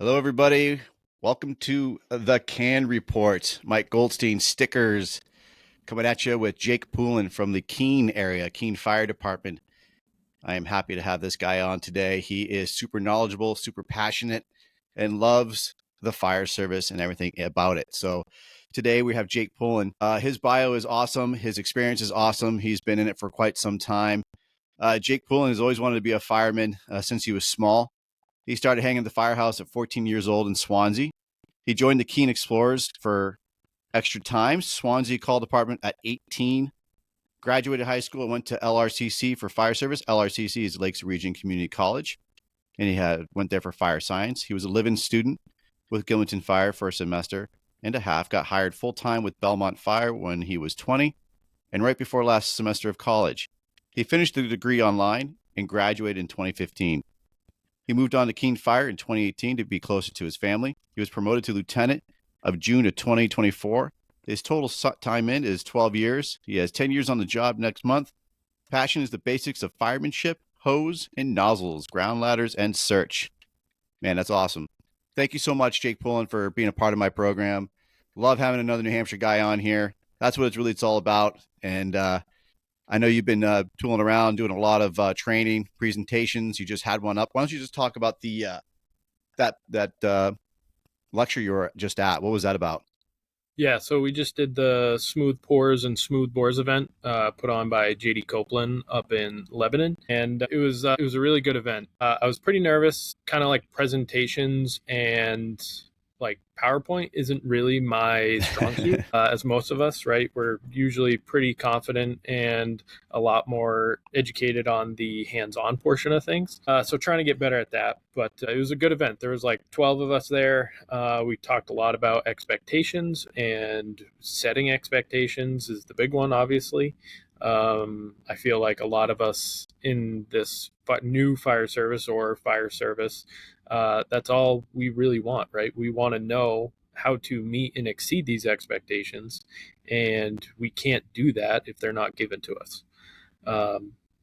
Hello, everybody. Welcome to the C.A.N Report. Mike Goldstein, stickers, coming at you with Jake Poulin from the Keene area, Keene Fire Department. I am happy to have this guy on today. He is super knowledgeable, super passionate, and loves the fire service and everything about it. So today we have Jake Poulin. His bio is awesome. His experience is awesome. He's been in it for quite some time. Jake Poulin has always wanted to be a fireman since he was small. He started hanging at the firehouse at 14 years old in Swanzey. He joined the Keene Explorers for extra time. Swanzey Call Department at 18. Graduated high school and went to LRCC for fire service. LRCC is Lakes Region Community College. And he went there for fire science. He was a live-in student with Gilmanton Fire for a semester and a half. Got hired full-time with Belmont Fire when he was 20 and right before last semester of college. He finished the degree online and graduated in 2015. He moved on to Keene Fire in 2018 to be closer to his family. He was promoted to lieutenant of June of 2024. His total time in is 12 years. He has 10 years on the job next month. Passion is the basics of firemanship, hose and nozzles, ground ladders, and search. Man, that's awesome. Thank you so much, Jake Poulin, for being a part of my program. Love having another New Hampshire guy on here. That's what it's all about. And I know you've been tooling around, doing a lot of training, presentations. You just had one up. Why don't you just talk about the that lecture you were just at? What was that about? Yeah, so we just did the Smooth Pours and Smooth Bores event put on by Jake Poulin up in Lebanon, and it was a really good event. I was pretty nervous, kind of like presentations and like PowerPoint isn't really my strong suit, as most of us, right? We're usually pretty confident and a lot more educated on the hands-on portion of things. So trying to get better at that. But it was a good event. There was like 12 of us there. We talked a lot about expectations, and setting expectations is the big one, obviously. I feel like a lot of us in this new fire service or fire service, that's all we really want, right? We want to know how to meet and exceed these expectations, and we can't do that if they're not given to us.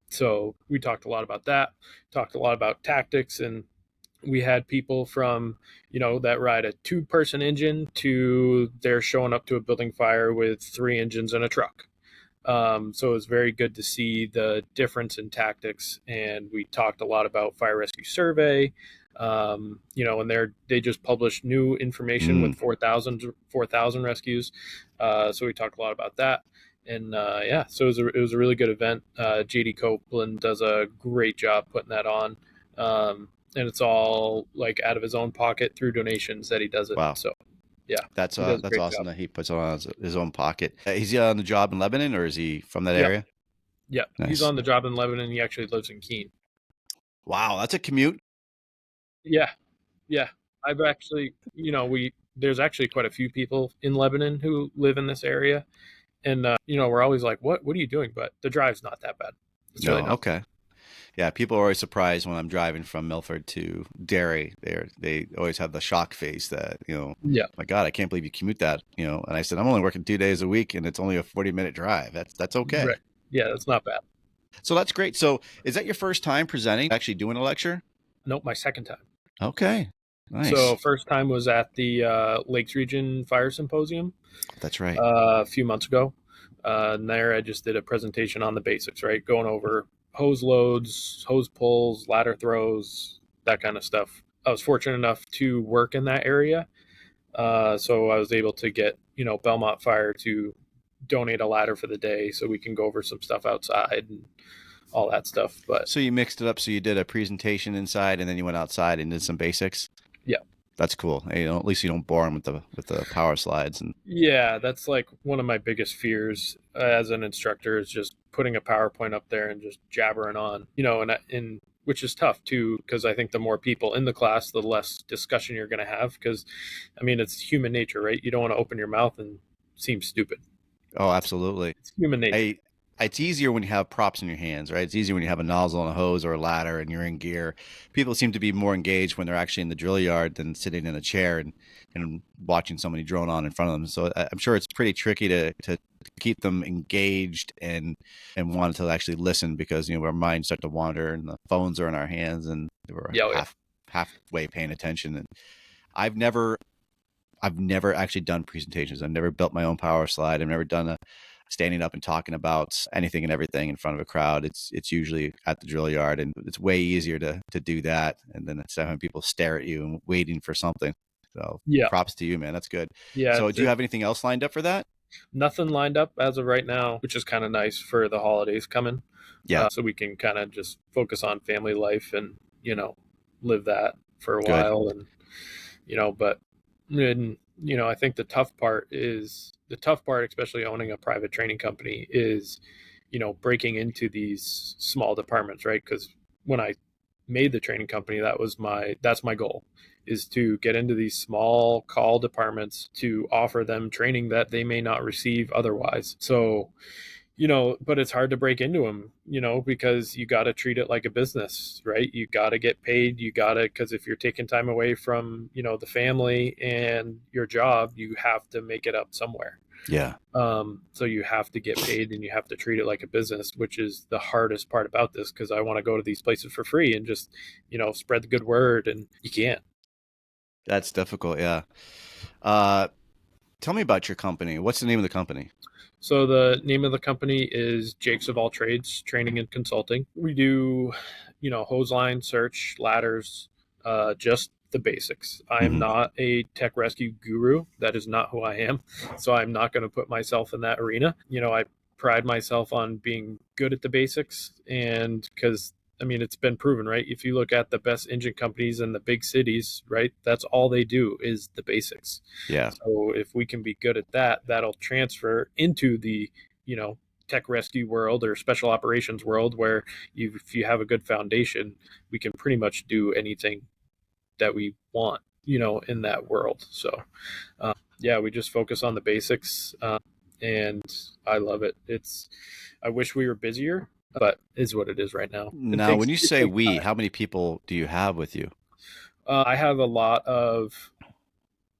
So we talked a lot about that, talked a lot about tactics, and we had people from, that ride a 2-person engine to they're showing up to a building fire with 3 engines and a truck. So it was very good to see the difference in tactics, and we talked a lot about fire rescue survey. And they just published new information with 4,000 rescues. So we talked a lot about that. And so it was a really good event. Jake Poulin does a great job putting that on. And it's all like out of his own pocket through donations that he does it. Wow. So yeah, that's awesome that he puts it on his own pocket. Is he on the job in Lebanon, or is he from that area? Yeah, nice. He's on the job in Lebanon. He actually lives in Keene. Wow, that's a commute. Yeah. I've actually, there's actually quite a few people in Lebanon who live in this area, and we're always like, what are you doing? But the drive's not that bad. It's really not. Okay. Yeah, people are always surprised when I'm driving from Milford to Derry. They always have the shock face that, my God, I can't believe you commute that, And I said, I'm only working 2 days a week, and it's only a 40-minute drive. That's okay. Right. Yeah, that's not bad. So that's great. So is that your first time presenting, actually doing a lecture? Nope, my second time. Okay, nice. So first time was at the Lakes Region Fire Symposium. That's right. A few months ago. And there I just did a presentation on the basics, right? Going over hose loads, hose pulls, ladder throws, that kind of stuff. I was fortunate enough to work in that area. So I was able to get, Belmont Fire to donate a ladder for the day so we can go over some stuff outside and all that stuff. But so you mixed it up. So you did a presentation inside and then you went outside and did some basics. Yeah. That's cool. At least you don't bore them with the power slides. And yeah, that's like one of my biggest fears as an instructor is just putting a PowerPoint up there and just jabbering on, and which is tough too, because I think the more people in the class, the less discussion you're going to have. Because, it's human nature, right? You don't want to open your mouth and seem stupid. Oh, absolutely. It's human nature. It's easier when you have props in your hands, right? It's easier when you have a nozzle and a hose or a ladder and you're in gear. People seem to be more engaged when they're actually in the drill yard than sitting in a chair and watching somebody drone on in front of them. So I'm sure it's pretty tricky to keep them engaged and want to actually listen, because, our minds start to wander and the phones are in our hands and we're halfway paying attention. And I've never actually done presentations. I've never built my own power slide. I've never done a standing up and talking about anything and everything in front of a crowd. It's usually at the drill yard, and it's way easier to do that. And then it's having people stare at you and waiting for something. So Yeah, props to you, man. That's good. yeah. So do you have anything else lined up for that? Nothing lined up as of right now, which is kind of nice for the holidays coming. Yeah, So we can kind of just focus on family life and live that for a good. while. And but and, I think the tough part, especially owning a private training company, is breaking into these small departments, right? Because when I made the training company, that's my goal, is to get into these small call departments to offer them training that they may not receive otherwise. So but it's hard to break into them, because you got to treat it like a business, right? You got to get paid. Because if you're taking time away from, the family and your job, you have to make it up somewhere. Yeah. So you have to get paid and you have to treat it like a business, which is the hardest part about this, because I want to go to these places for free and just, spread the good word, and you can't. That's difficult. Yeah. Uh, Tell me about your company. What's the name of the company? So the name of the company is Jake's of All Trades Training and Consulting. We do, hose line, search, ladders, just the basics. I am Hmm. not a tech rescue guru. That is not who I am. So I'm not going to put myself in that arena. I pride myself on being good at the basics, and because it's been proven, right? If you look at the best engine companies in the big cities, right, that's all they do is the basics. Yeah. So if we can be good at that, that'll transfer into the, you know, tech rescue world or special operations world, where if you have a good foundation, we can pretty much do anything that we want, in that world. So, yeah, we just focus on the basics, and I love it. I wish we were busier, but is what it is right now. It Now, takes when you it say takes we, time. how many people do you have with you? I have a lot of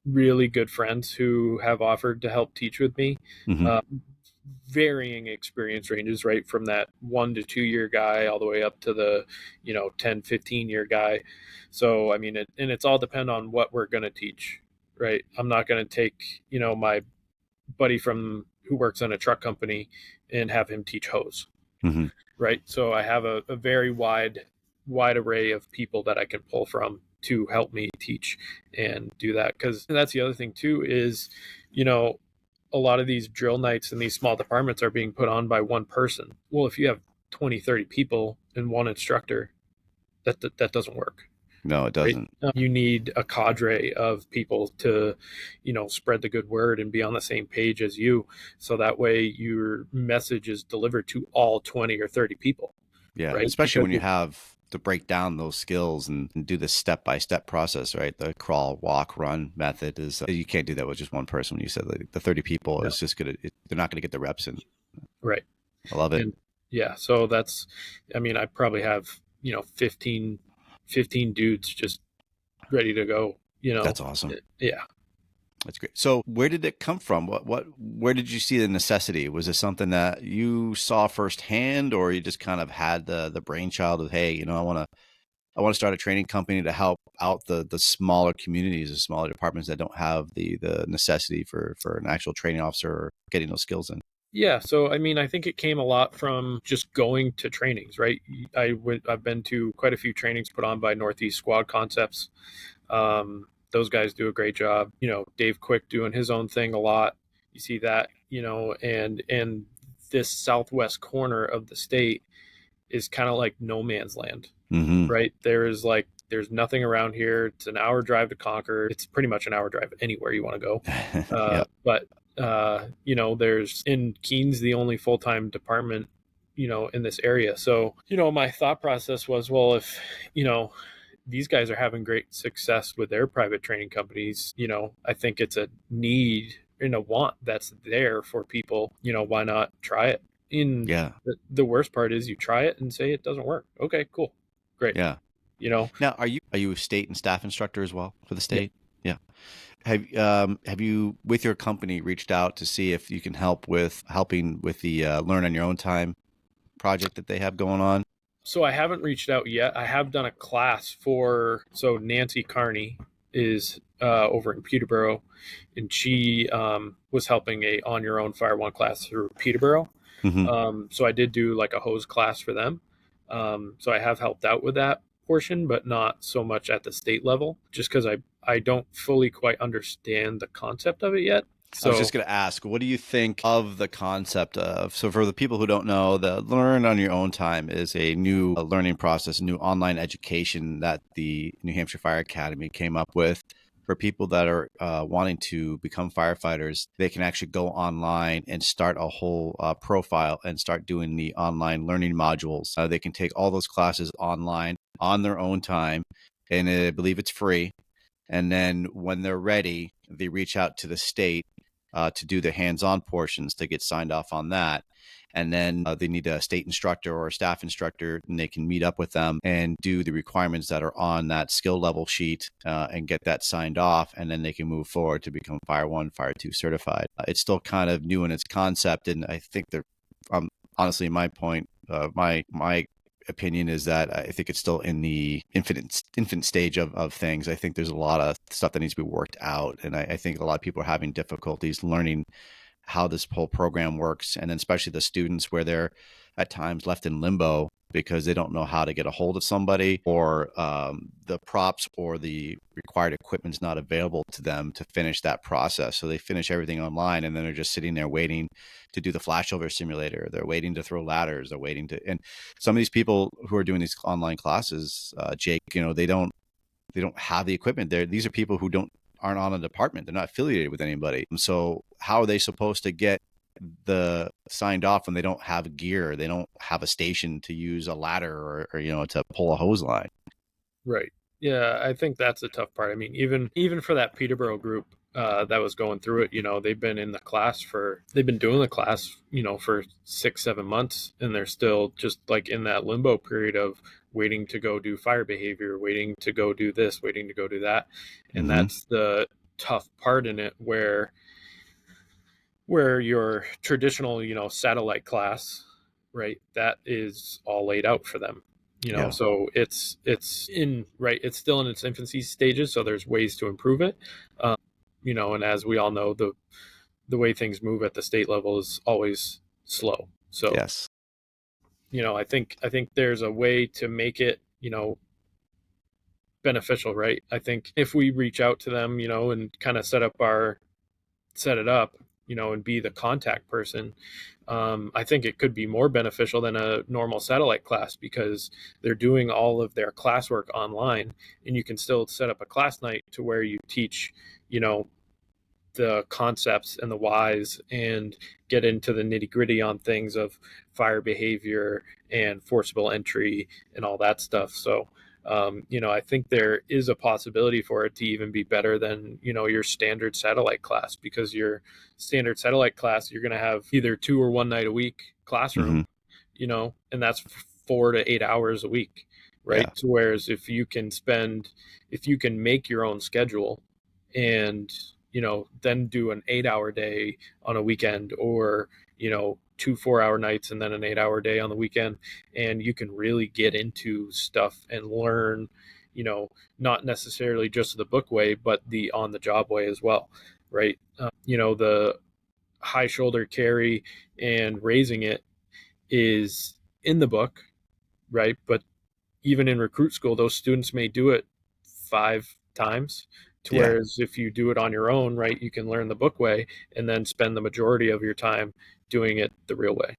really good friends who have offered to help teach with me. Hmm. Uh, Varying experience ranges, right, from that 1 to 2 year guy all the way up to the 10, 15 year guy. So and it's all depend on what we're going to teach, right? I'm not going to take my buddy from who works in a truck company and have him teach hose, Hmm. right? So I have a very wide array of people that I can pull from to help me teach and do that. Because that's the other thing too, is you know a lot of these drill nights and these small departments are being put on by one person. Well, if you have 20, 30 people and one instructor, that doesn't work, No, it right? doesn't. You need a cadre of people to spread the good word and be on the same page as you, so that way your message is delivered to all 20 or 30 people, Yeah, right? especially Because when you have to break down those skills and do this step by step process, right? The crawl, walk, run method is you can't do that with just one person. When you said like, the 30 people no, is just they're not gonna get the reps in. right. I love it. And yeah, so that's, I probably have 15 dudes just ready to go, That's awesome. yeah. That's great. So where did it come from? Where did you see the necessity? Was it something that you saw firsthand, or you just kind of had the brainchild of, hey, I want to start a training company to help out the smaller communities, the smaller departments that don't have the necessity for an actual training officer or getting those skills in. Yeah, so I think it came a lot from just going to trainings, right? I've been to quite a few trainings put on by Northeast Squad Concepts. Those guys do a great job. Dave Quick doing his own thing a lot. You see that, and this southwest corner of the state is kind of like no man's land, Hmm. right? There's nothing around here. It's an hour drive to Concord. It's pretty much an hour drive anywhere you want to go. Yeah. But there's in Keene's the only full time department, in this area. So my thought process was, well, if these guys are having great success with their private training companies, I think it's a need and a want that's there for people. Why not try it? In Yeah. the worst part is you try it and say it doesn't work. Okay, cool, great. Yeah. You know, Now, are you a state and staff instructor as well for the yeah. state? Yeah. Have you with your company reached out to see if you can helping with the learn on your own time project that they have going on? So I haven't reached out yet. I have done a class for Nancy Carney. is over in Peterborough, and she was helping a on your own Fire One class through Peterborough. Hmm. So I did do like a hose class for them. So I have helped out with that portion, but not so much at the state level, just because I don't fully quite understand the concept of it yet. I was just So going to ask, what do you think of the concept of? So, for the people who don't know, the Learn on Your Own Time is a new learning process, a new online education that the New Hampshire Fire Academy came up with for people that are wanting to become firefighters. They can actually go online and start a whole profile and start doing the online learning modules. They can take all those classes online on their own time, and I believe it's free. And then when they're ready, they reach out to the state to do the hands-on portions to get signed off on that. And then they need a state instructor or a staff instructor, and they can meet up with them and do the requirements that are on that skill level sheet and get that signed off. And then they can move forward to become Fire 1, Fire 2 certified. It's still kind of new in its concept. And I think they're, honestly, my point, my opinion is that I think it's still in the infant stage of things. I think there's a lot of stuff that needs to be worked out, and I think a lot of people are having difficulties learning how this whole program works, and then especially the students where they're at times left in limbo because they don't know how to get a hold of somebody, or the props or the required equipment is not available to them to finish that process. So they finish everything online, and then they're just sitting there waiting to do the flashover simulator. They're waiting to throw ladders. They're waiting to, and some of these people who are doing these online classes, Jake, they don't have the equipment there. These are people who aren't on a department. They're not affiliated with anybody. So how are they supposed to get the signed off when they don't have gear? They don't have a station to use a ladder or to pull a hose line. right, yeah, I think that's the tough part. I mean, even for that Peterborough group that was going through it, they've been in the class they've been doing the class, for 6-7 months, and they're still just like in that limbo period of waiting to go do fire behavior, waiting to go do this, waiting to go do that, and Mm-hmm. that's the tough part in it where your traditional, satellite class, right, that is all laid out for them. Yeah. So it's still in its infancy stages, so there's ways to improve it. And as we all know, the way things move at the state level is always slow. So, Yes. I think there's a way to make it, beneficial, right? I think if we reach out to them, and kind of set it up, and be the contact person, I think it could be more beneficial than a normal satellite class, because they're doing all of their classwork online, and you can still set up a class night to where you teach, the concepts and the whys, and get into the nitty gritty on things of fire behavior and forcible entry and all that stuff. So, I think there is a possibility for it to even be better than, your standard satellite class, because your standard satellite class, you're going to have either 2 or 1 night a week Mm-hmm. classroom, and that's 4 to 8 hours a week, right? Yeah. So whereas if you can make your own schedule, and then do an 8 hour day on a weekend, or 2 4 hour nights and then an 8 hour day on the weekend, and you can really get into stuff and learn, not necessarily just the book way, but the on the job way as well, right? The high shoulder carry and raising it is in the book, right? But even in recruit school, those students may do it 5 times. To Yeah. whereas if you do it on your own, right, you can learn the book way and then spend the majority of your time doing it the real way.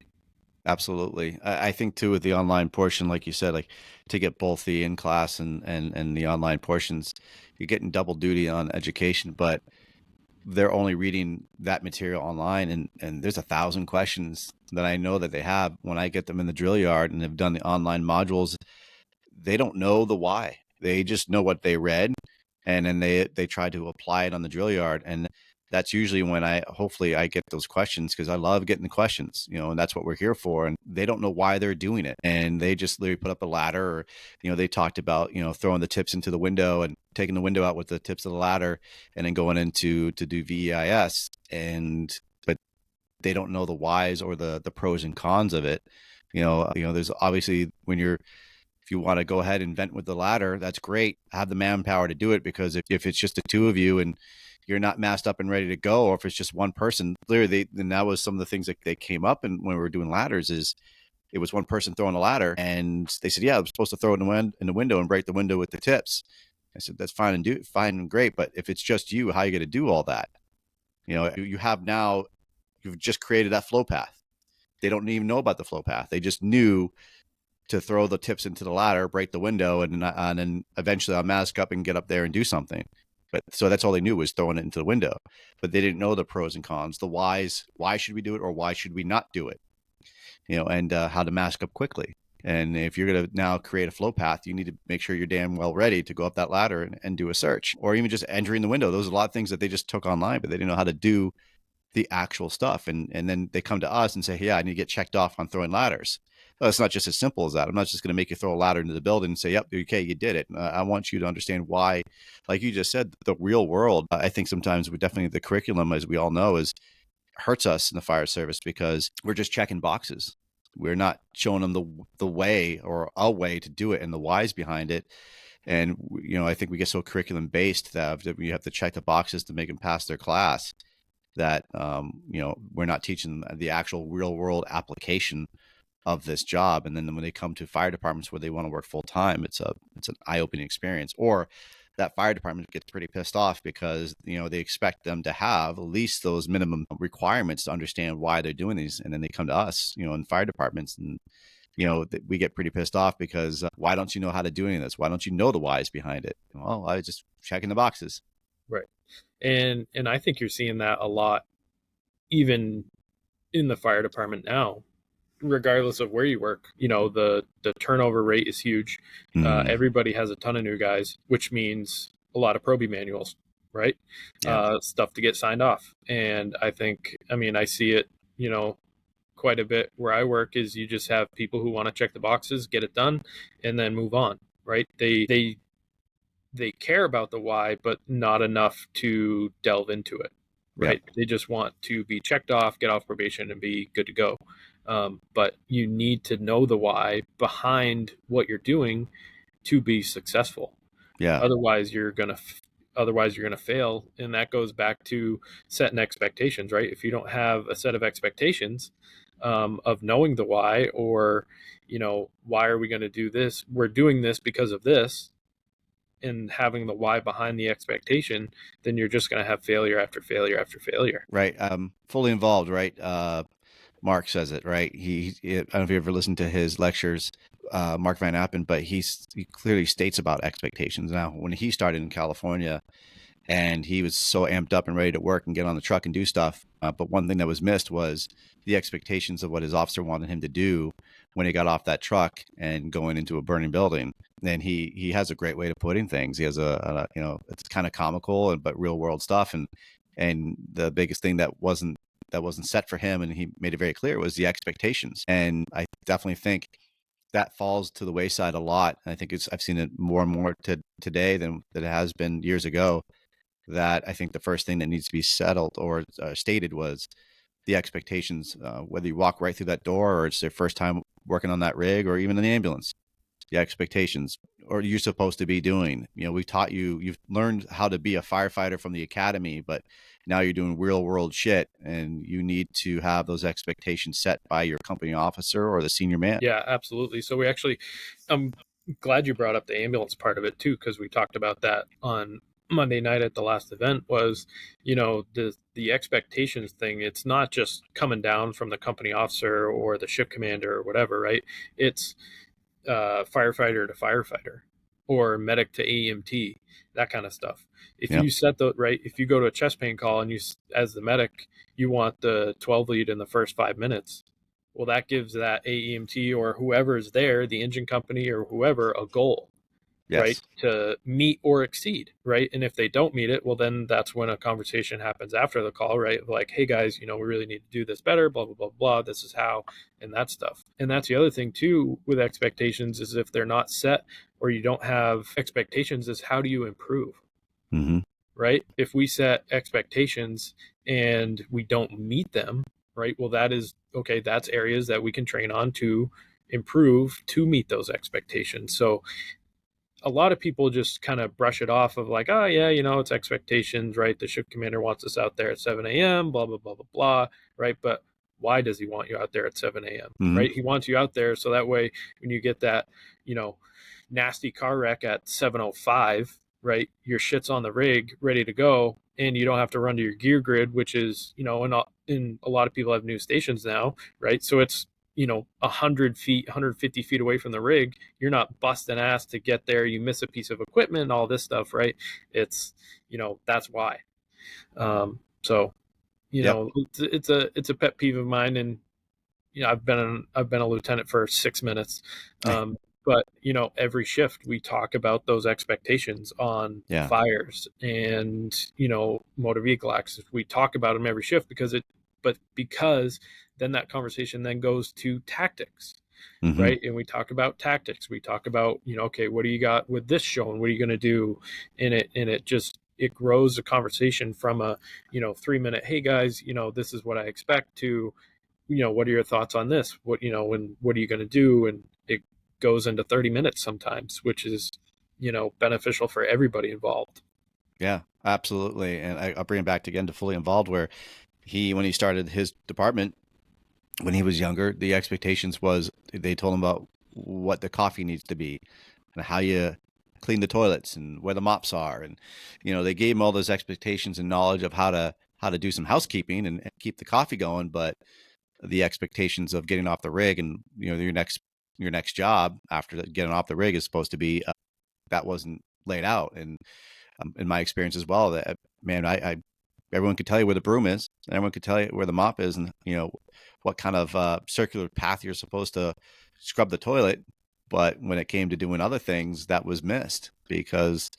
Absolutely. I think too with the online portion, like you said, like to get both the in class and the online portions, you're getting double duty on education, but they're only reading that material online, and there's 1,000 questions that I know that they have. When I get them in the drill yard and have done the online modules, they don't know the why. They just know what they read, and then they try to apply it on the drill yard. And that's usually when hopefully I get those questions, because I love getting the questions, and that's what we're here for. And they don't know why they're doing it, and they just literally put up a ladder, or they talked about throwing the tips into the window and taking the window out with the tips of the ladder, and then going into to do VEIS. And but they don't know the whys or the pros and cons of it. There's obviously when you're If you want to go ahead and vent with the ladder, that's great. Have the manpower to do it, because if it's just the two of you and you're not masked up and ready to go, or if it's just one person, clearly then that was some of the things that they came up and when we were doing ladders is it was one person throwing a ladder and they said, yeah, I'm supposed to throw it in the window and break the window with the tips. I said, that's fine and great. But if it's just you, how are you going to do all that? You've just created that flow path. They don't even know about the flow path. They just knew to throw the tips into the ladder, break the window, and then eventually I'll mask up and get up there and do something. But so that's all they knew was throwing it into the window. But they didn't know the pros and cons, the whys. Why should we do it, or why should we not do it? And how to mask up quickly. And if you're going to now create a flow path, you need to make sure you're damn well ready to go up that ladder and do a search, or even just entering the window. Those are a lot of things that they just took online, but they didn't know how to do the actual stuff. And then they come to us and say, hey, yeah, I need to get checked off on throwing ladders. Well, it's not just as simple as that. I'm not just going to make you throw a ladder into the building and say, yep, okay, you did it. I want you to understand why, like you just said, the real world, I think sometimes we definitely, the curriculum, as we all know, hurts us in the fire service because we're just checking boxes. We're not showing them the way or a way to do it and the whys behind it. And, I think we get so curriculum based that we have to check the boxes to make them pass their class that, we're not teaching them the actual real world application of this job. And then when they come to fire departments where they want to work full time, it's an eye-opening experience. Or that fire department gets pretty pissed off because, they expect them to have at least those minimum requirements to understand why they're doing these. And then they come to us, in fire departments, and, we get pretty pissed off because why don't you know how to do any of this? Why don't you know the whys behind it? Well, I was just checking the boxes. Right. And I think you're seeing that a lot, even in the fire department now, regardless of where you work. The turnover rate is huge. Everybody has a ton of new guys, which means a lot of probie manuals, right? Yeah. Stuff to get signed off. And I see it, quite a bit where I work, is you just have people who want to check the boxes, get it done, and then move on, right? They care about the why, but not enough to delve into it, right? Yep. They just want to be checked off, get off probation, and be good to go. But you need to know the why behind what you're doing to be successful. Yeah. Otherwise, you're gonna fail, and that goes back to setting expectations, right? If you don't have a set of expectations of knowing the why, or why are we going to do this? We're doing this because of this, and having the why behind the expectation, then you're just going to have failure after failure after failure. Right. Fully involved. Right. Mark says it, right? I don't know if you ever listened to his lectures, Mark Van Appen, but he clearly states about expectations. Now, when he started in California, and he was so amped up and ready to work and get on the truck and do stuff. But one thing that was missed was the expectations of what his officer wanted him to do when he got off that truck and going into a burning building. And he has a great way of putting things. He has it's kind of comical but real world stuff. And the biggest thing that wasn't set for him, and he made it very clear, was the expectations. And I definitely think that falls to the wayside a lot. And I think I've seen it more and more today than it has been years ago. That I think the first thing that needs to be settled or stated was the expectations, whether you walk right through that door or it's their first time working on that rig or even in the ambulance, the expectations, or you're supposed to be doing. We've taught you've learned how to be a firefighter from the academy, but now you're doing real world shit, and you need to have those expectations set by your company officer or the senior man. Yeah, absolutely. So we actually, I'm glad you brought up the ambulance part of it too, because we talked about that on Monday night at the last event. Was the expectations thing. It's not just coming down from the company officer or the ship commander or whatever, right? It's firefighter to firefighter, or medic to AMT, that kind of stuff. If Yep. you set if you go to a chest pain call and you, as the medic, you want the 12 lead in the first 5 minutes, well, that gives that AEMT or whoever is there, the engine company or whoever, a goal, right, Yes. to meet or exceed, right? And if they don't meet it, well, then that's when a conversation happens after the call, right? Like, hey guys, we really need to do this better, blah, blah, blah, blah. This is how, and that stuff. And that's the other thing too with expectations, is if they're not set or you don't have expectations, is how do you improve? Mm-hmm. Right? If we set expectations and we don't meet them, right? Well, that is okay. That's areas that we can train on to improve to meet those expectations. So a lot of people just kind of brush it off of like, oh yeah, it's expectations, right? The shift commander wants us out there at 7 a.m., blah, blah, blah, blah, blah, right? But why does he want you out there at 7 a.m., Mm-hmm. right? He wants you out there so that way when you get that, nasty car wreck at 7:05, right? Your shit's on the rig, ready to go, and you don't have to run to your gear grid, which is, in a lot of people have new stations now, right? So it's 100 feet, 150 feet away from the rig. You're not busting ass to get there. You miss a piece of equipment, all this stuff, right? It's, that's why. So, Yep. it's a pet peeve of mine, and I've been a lieutenant for 6 minutes. But every shift we talk about those expectations on Yeah. fires and motor vehicle accidents. We talk about them every shift because then that conversation then goes to tactics, Mm-hmm. right? And we talk about tactics. We talk about okay, what do you got with this shown? What are you going to do in it? And it grows a conversation from a 3 minute, hey guys, this is what I expect, to what are your thoughts on this? And what are you going to do? And it goes into 30 minutes sometimes, which is, beneficial for everybody involved. Yeah, absolutely. And I'll bring it back again to fully involved, where when he started his department, when he was younger, the expectations was they told him about what the coffee needs to be and how you clean the toilets and where the mops are. And, they gave him all those expectations and knowledge of how to do some housekeeping and keep the coffee going. But the expectations of getting off the rig and, your next job after getting off the rig is supposed to be, that wasn't laid out. And in my experience as well, that, man, I everyone could tell you where the broom is, and everyone could tell you where the mop is, and what kind of circular path you're supposed to scrub the toilet. But when it came to doing other things, that was missed because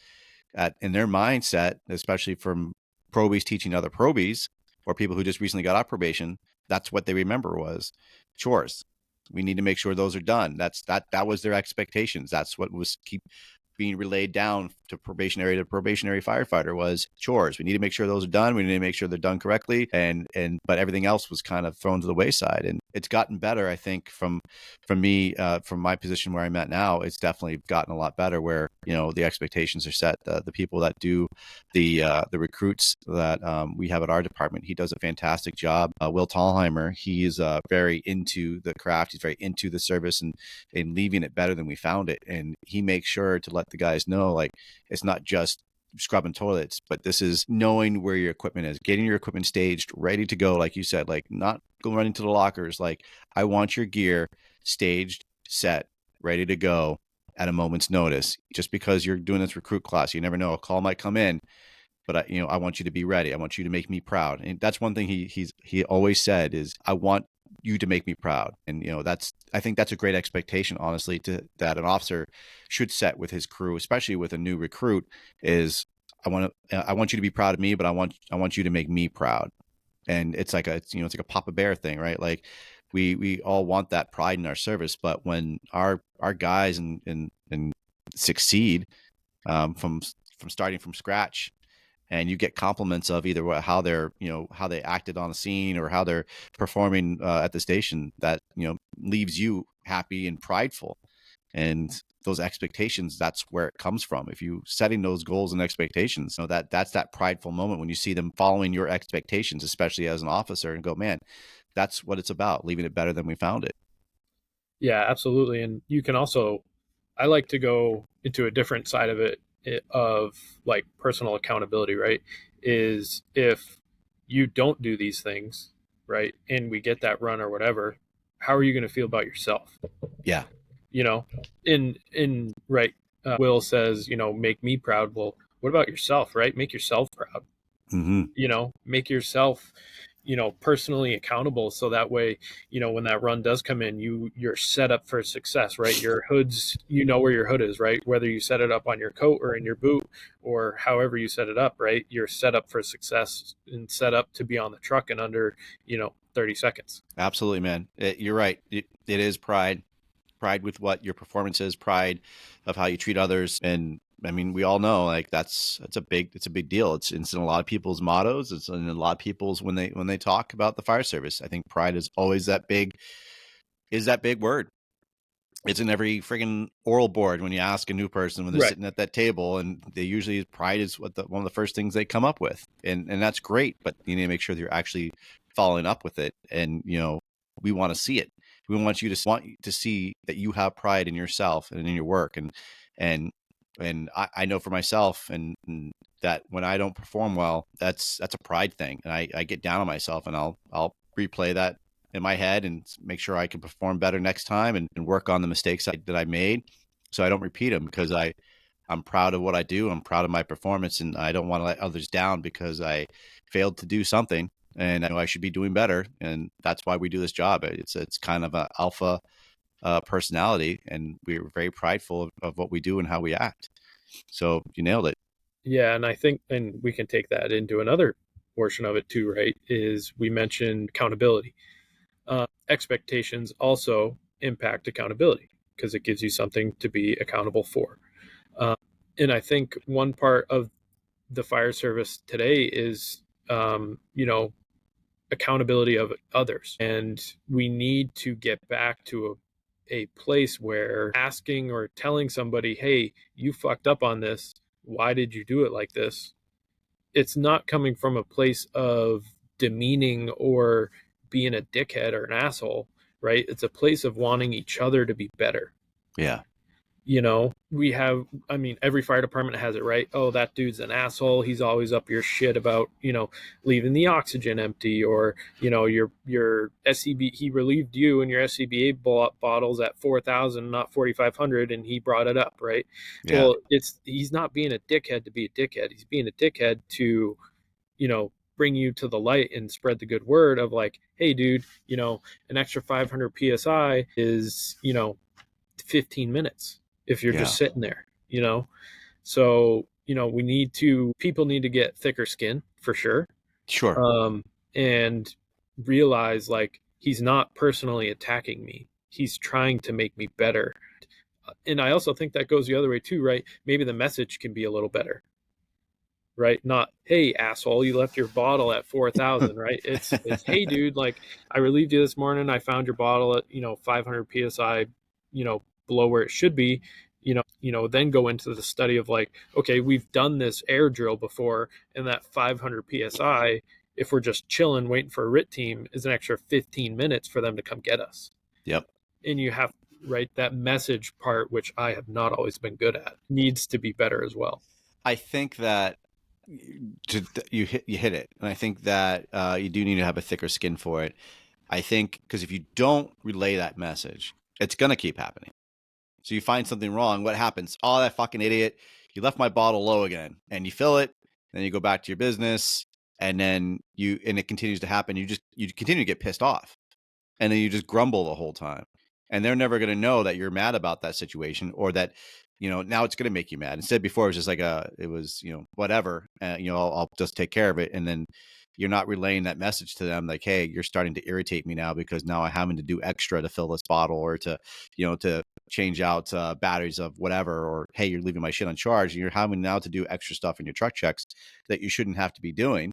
in their mindset, especially from probies teaching other probies or people who just recently got off probation, that's what they remember was chores. We need to make sure those are done. That was their expectations. That's what was keep being relayed down to probationary firefighter was chores. We need to make sure those are done. We need to make sure they're done correctly. But everything else was kind of thrown to the wayside. And it's gotten better, I think, from me, from my position where I'm at now. It's definitely gotten a lot better where, the expectations are set. The people that do the recruits that we have at our department, he does a fantastic job. Will Tallheimer, he is very into the craft. He's very into the service and leaving it better than we found it. And he makes sure to let the guys know, like, it's not just scrubbing toilets, but this is knowing where your equipment is, getting your equipment staged, ready to go. Like you said, like not go running to the lockers. Like, I want your gear staged, set, ready to go at a moment's notice. Just because you're doing this recruit class, you never know, a call might come in, but I want you to be ready. I want you to make me proud. And that's one thing he always said is, I want you to make me proud. And I think that's a great expectation, honestly, that an officer should set with his crew, especially with a new recruit, is I want you to be proud of me, but I want you to make me proud. And it's like it's like a Papa Bear thing, right? Like we all want that pride in our service, but when our guys and succeed from starting from scratch, and you get compliments of either how they're how they acted on the scene or how they're performing at the station, that leaves you happy and prideful. And those expectations, that's where it comes from. If you setting those goals and expectations, that's that prideful moment when you see them following your expectations, especially as an officer, and go, man, that's what it's about, leaving it better than we found it. Yeah, absolutely. And you can also, I like to go into a different side of it, of like personal accountability, right? Is if you don't do these things, right, and we get that run or whatever, how are you going to feel about yourself? Yeah. You know, in right, Will says, make me proud. Well, what about yourself, right? Make yourself proud. Mm-hmm. Make yourself personally accountable, so that way when that run does come in, you're set up for success, right? Your hoods, where your hood is, right? Whether you set it up on your coat or in your boot or however you set it up, right? You're set up for success and set up to be on the truck in under 30 seconds. Absolutely, man. You're right. It is pride with what your performance is, pride of how you treat others. And I mean, we all know, like, it's a big deal. It's in a lot of people's mottos. It's in a lot of people's, when they talk about the fire service. I think pride is always that big word. It's in every friggin' oral board when you ask a new person when they're Right. sitting at that table, and they usually pride is one of the first things they come up with, and that's great. But you need to make sure that you're actually following up with it, and we want to see it. We want you to see that you have pride in yourself and in your work, and I know for myself, and that when I don't perform well, that's a pride thing, and I get down on myself, and I'll replay that in my head and make sure I can perform better next time, and work on the mistakes that I made so I don't repeat them, because I'm proud of what I do. I'm proud of my performance, and I don't want to let others down because I failed to do something, and I know I should be doing better. And that's why we do this job. It's kind of an alpha personality, and we're very prideful of what we do and how we act. So you nailed it. Yeah, and I think, and we can take that into another portion of it too, right? Is we mentioned accountability. Expectations also impact accountability because it gives you something to be accountable for. Uh, and I think one part of the fire service today is, accountability of others. And we need to get back to a place where asking or telling somebody, hey, you fucked up on this. Why did you do it like this? It's not coming from a place of demeaning or being a dickhead or an asshole, right? It's a place of wanting each other to be better. Yeah. We have, I mean, every fire department has it, right? Oh, that dude's an asshole. He's always up your shit about, leaving the oxygen empty, or, your SCB, he relieved you and your SCBA bottles at 4,000, not 4,500, and he brought it up, right? Yeah. Well, he's not being a dickhead to be a dickhead. He's being a dickhead to, bring you to the light and spread the good word of like, hey, dude, an extra 500 PSI is, 15 minutes if you're Yeah. just sitting there, So, people need to get thicker skin for sure. Sure. And realize like he's not personally attacking me. He's trying to make me better. And I also think that goes the other way too, right? Maybe the message can be a little better, right? Not, hey, asshole, you left your bottle at 4,000, right? It's, hey, dude, like I relieved you this morning. I found your bottle at, 500 PSI, below where it should be. Then go into the study of like, okay, we've done this air drill before, and that 500 PSI, if we're just chilling, waiting for a RIT team, is an extra 15 minutes for them to come get us. Yep. And you have, right, that message part, which I have not always been good at, needs to be better as well. I think that you hit it, and I think that you do need to have a thicker skin for it. I think because if you don't relay that message, it's gonna keep happening. So you find something wrong. What happens? Oh, that fucking idiot! You left my bottle low again, and you fill it. Then you go back to your business, and then it continues to happen. You continue to get pissed off, and then you just grumble the whole time, and they're never going to know that you're mad about that situation, or that now it's going to make you mad. Instead, before it was just like it was whatever, I'll just take care of it, and then you're not relaying that message to them like, hey, you're starting to irritate me now because now I'm having to do extra to fill this bottle, or to change out batteries of whatever, or hey, you're leaving my shit uncharged, and you're having now to do extra stuff in your truck checks that you shouldn't have to be doing,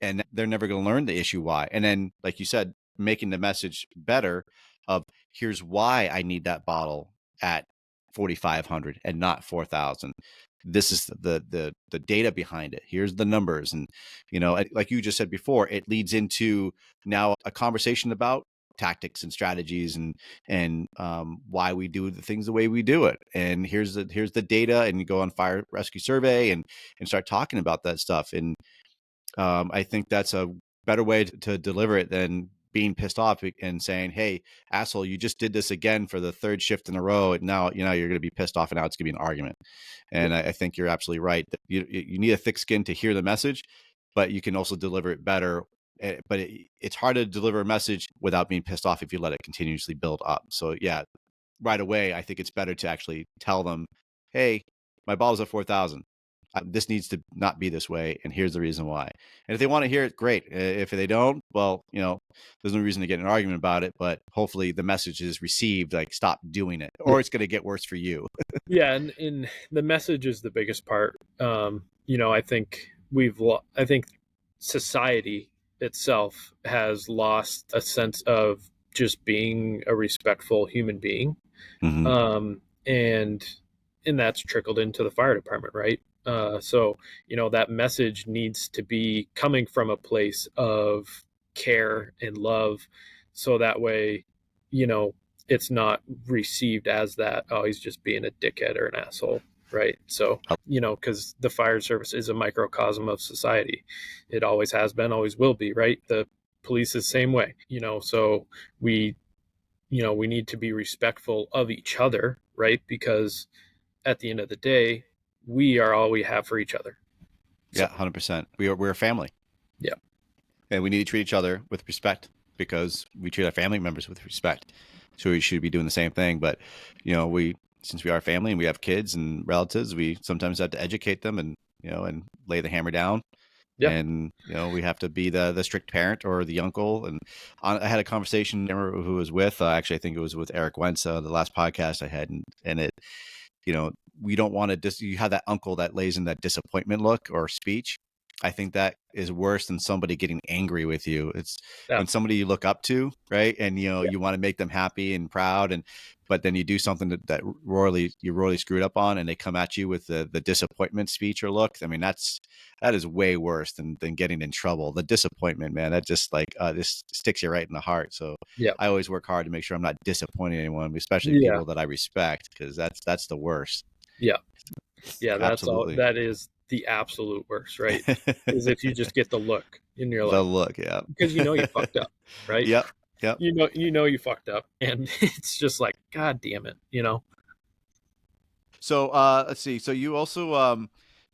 and they're never going to learn the issue why. And then, like you said, making the message better of here's why I need that bottle at 4,500 and not 4,000. This is the data behind it. Here's the numbers, and like you just said before, it leads into now a conversation about tactics and strategies, and why we do the things the way we do it. And here's the data, and you go on Fire Rescue Survey and start talking about that stuff. And I think that's a better way to deliver it than being pissed off and saying, hey, asshole, you just did this again for the third shift in a row, and now you're going to be pissed off, and now it's going to be an argument. And I think you're absolutely right that you need a thick skin to hear the message, but you can also deliver it better. But it's hard to deliver a message without being pissed off if you let it continuously build up. So yeah, right away, I think it's better to actually tell them, hey, my bottle's at 4,000. This needs to not be this way, and here's the reason why. And if they want to hear it, great. If they don't, well, there's no reason to get in an argument about it, but hopefully the message is received, like, stop doing it, or it's going to get worse for you. Yeah, and the message is the biggest part. I think I think society itself has lost a sense of just being a respectful human being. Hmm. And that's trickled into the fire department, right? So that message needs to be coming from a place of care and love, so that way, you know, it's not received as that, oh, he's just being a dickhead or an asshole, right? So because the fire service is a microcosm of society. It always has been, always will be, right? The police is the same way, so we we need to be respectful of each other, right? Because at the end of the day, we are all we have for each other. Yeah, So 100%. We're a family, yeah, and we need to treat each other with respect because we treat our family members with respect. So we should be doing the same thing. But we since we are family and we have kids and relatives, we sometimes have to educate them and and lay the hammer down. yeah, And we have to be the strict parent or the uncle. And I had a conversation. I remember who was with. Actually, I think it was with Eric Wentz, the last podcast I had, and it we don't want to you have that uncle that lays in that disappointment look or speech. I think that is worse than somebody getting angry with you. It's when absolutely, somebody you look up to, right? And yeah, you want to make them happy and proud, but then you do something that you royally screwed up on, and they come at you with the disappointment speech or look. I mean, that is way worse than getting in trouble. The disappointment, man, that just this sticks you right in the heart. So yeah, I always work hard to make sure I'm not disappointing anyone, especially yeah, people that I respect, because that's the worst. yeah, yeah. That's all. Absolutely. That is the absolute worst, right? Is if you just get the look and you're The like, look, yeah. because you fucked up, right? Yep, yep. You fucked up, and it's just like, God damn it. So let's see. So you also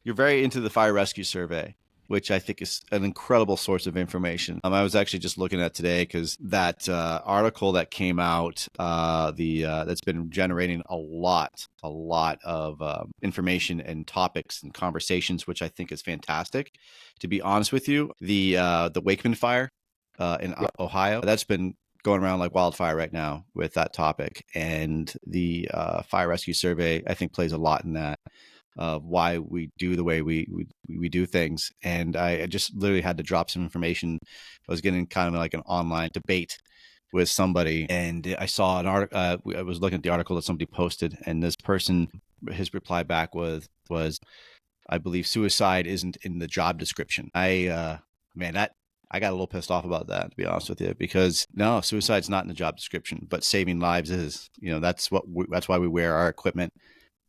you're very into the fire rescue survey, which I think is an incredible source of information. I was actually just looking at today because that article that came out, that's been generating a lot of information and topics and conversations, which I think is fantastic. To be honest with you, the Wakeman fire in Yeah, Ohio, that's been going around like wildfire right now with that topic, and the fire rescue survey I think plays a lot in that of why we do the way we do things. And I just literally had to drop some information. I was getting kind of like an online debate with somebody, and I saw an article. I was looking at the article that somebody posted, and this person, his reply back was I believe suicide isn't in the job description. Man, that I got a little pissed off about that, to be honest with you, because no, suicide's not in the job description, but saving lives is. That's that's why we wear our equipment.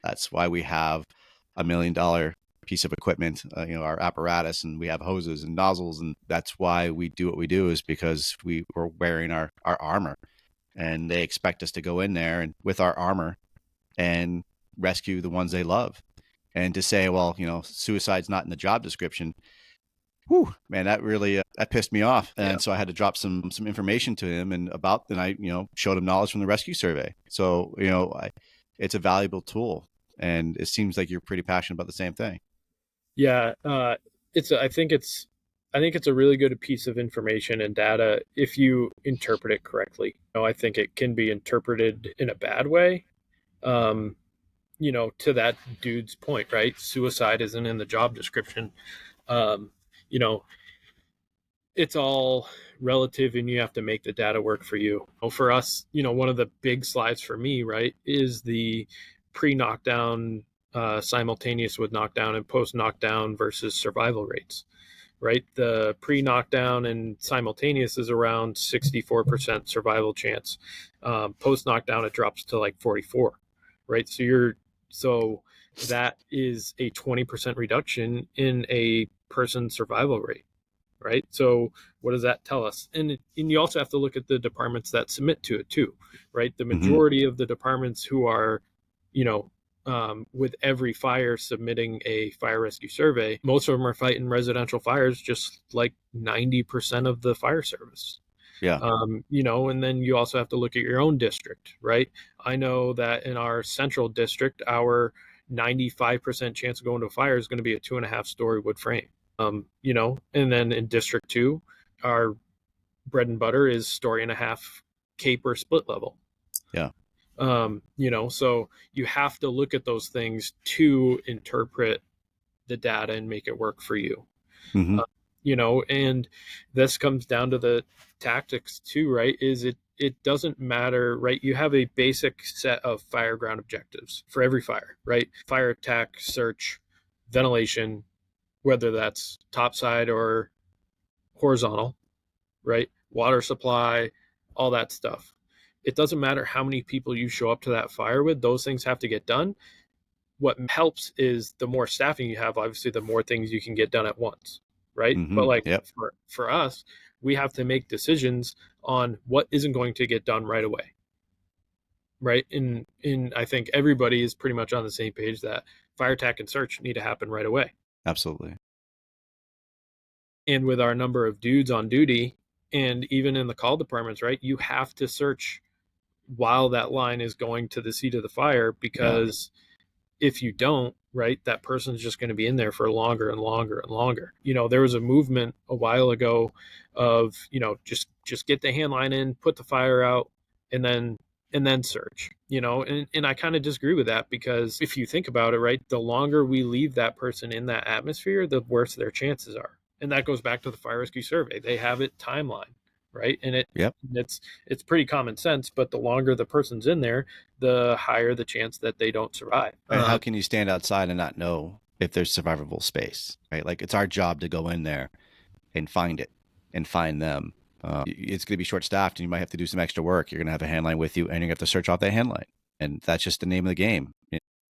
That's why we have $1 million piece of equipment, our apparatus, and we have hoses and nozzles, and that's why we do what we do, is because we're wearing our armor, and they expect us to go in there and with our armor and rescue the ones they love. And to say, well, suicide's not in the job description, whew, man, that really that pissed me off. yeah, And so I had to drop some information to him and I showed him knowledge from the rescue survey. So it's a valuable tool, and it seems like you're pretty passionate about the same thing. yeah. I think it's a really good piece of information and data if you interpret it correctly. I think it can be interpreted in a bad way. Um, to that dude's point, right? Suicide isn't in the job description. Um, you know, it's all relative, and you have to make the data work for you. For us, one of the big slides for me, right, is the pre-knockdown, simultaneous with knockdown and post-knockdown versus survival rates, right? The pre-knockdown and simultaneous is around 64% survival chance. Post-knockdown, it drops to like 44, right? So that is a 20% reduction in a person's survival rate, right? So what does that tell us? And you also have to look at the departments that submit to it too, right? The Mm-hmm. majority of the departments who are, with every fire submitting a fire rescue survey, most of them are fighting residential fires, just like 90% of the fire service. Yeah. And then you also have to look at your own district, right? I know that in our central district, our 95% chance of going to a fire is going to be a 2.5-story wood frame. And then in District 2, our bread and butter is 1.5-story cape or split level. Yeah. So you have to look at those things to interpret the data and make it work for you. Mm-hmm. And this comes down to the tactics too, right? Is it it doesn't matter, right? You have a basic set of fire ground objectives for every fire, right? Fire attack, search, ventilation, whether that's topside or horizontal, right? Water supply, all that stuff. It doesn't matter how many people you show up to that fire with, those things have to get done. What helps is the more staffing you have, obviously, the more things you can get done at once, right? But like Yep. for us, we have to make decisions on what isn't going to get done right away, right? And I think everybody is pretty much on the same page that fire attack and search need to happen right away. Absolutely. And with our number of dudes on duty, and even in the call departments, right, you have to search while that line is going to the seat of the fire, because if you don't, right, that person's just going to be in there for longer and longer and longer. There was a movement a while ago of, just get the hand line in, put the fire out, and then search. And I kind of disagree with that, because if you think about it, right, the longer we leave that person in that atmosphere, the worse their chances are. And that goes back to the fire rescue survey. They have it timeline, right? And it's pretty common sense, but the longer the person's in there, the higher the chance that they don't survive. And how can you stand outside and not know if there's survivable space, right? Like, it's our job to go in there and find it and find them. It's going to be short staffed, and you might have to do some extra work. You're going to have a handline with you, and you're going to have to search off that handline. And that's just the name of the game.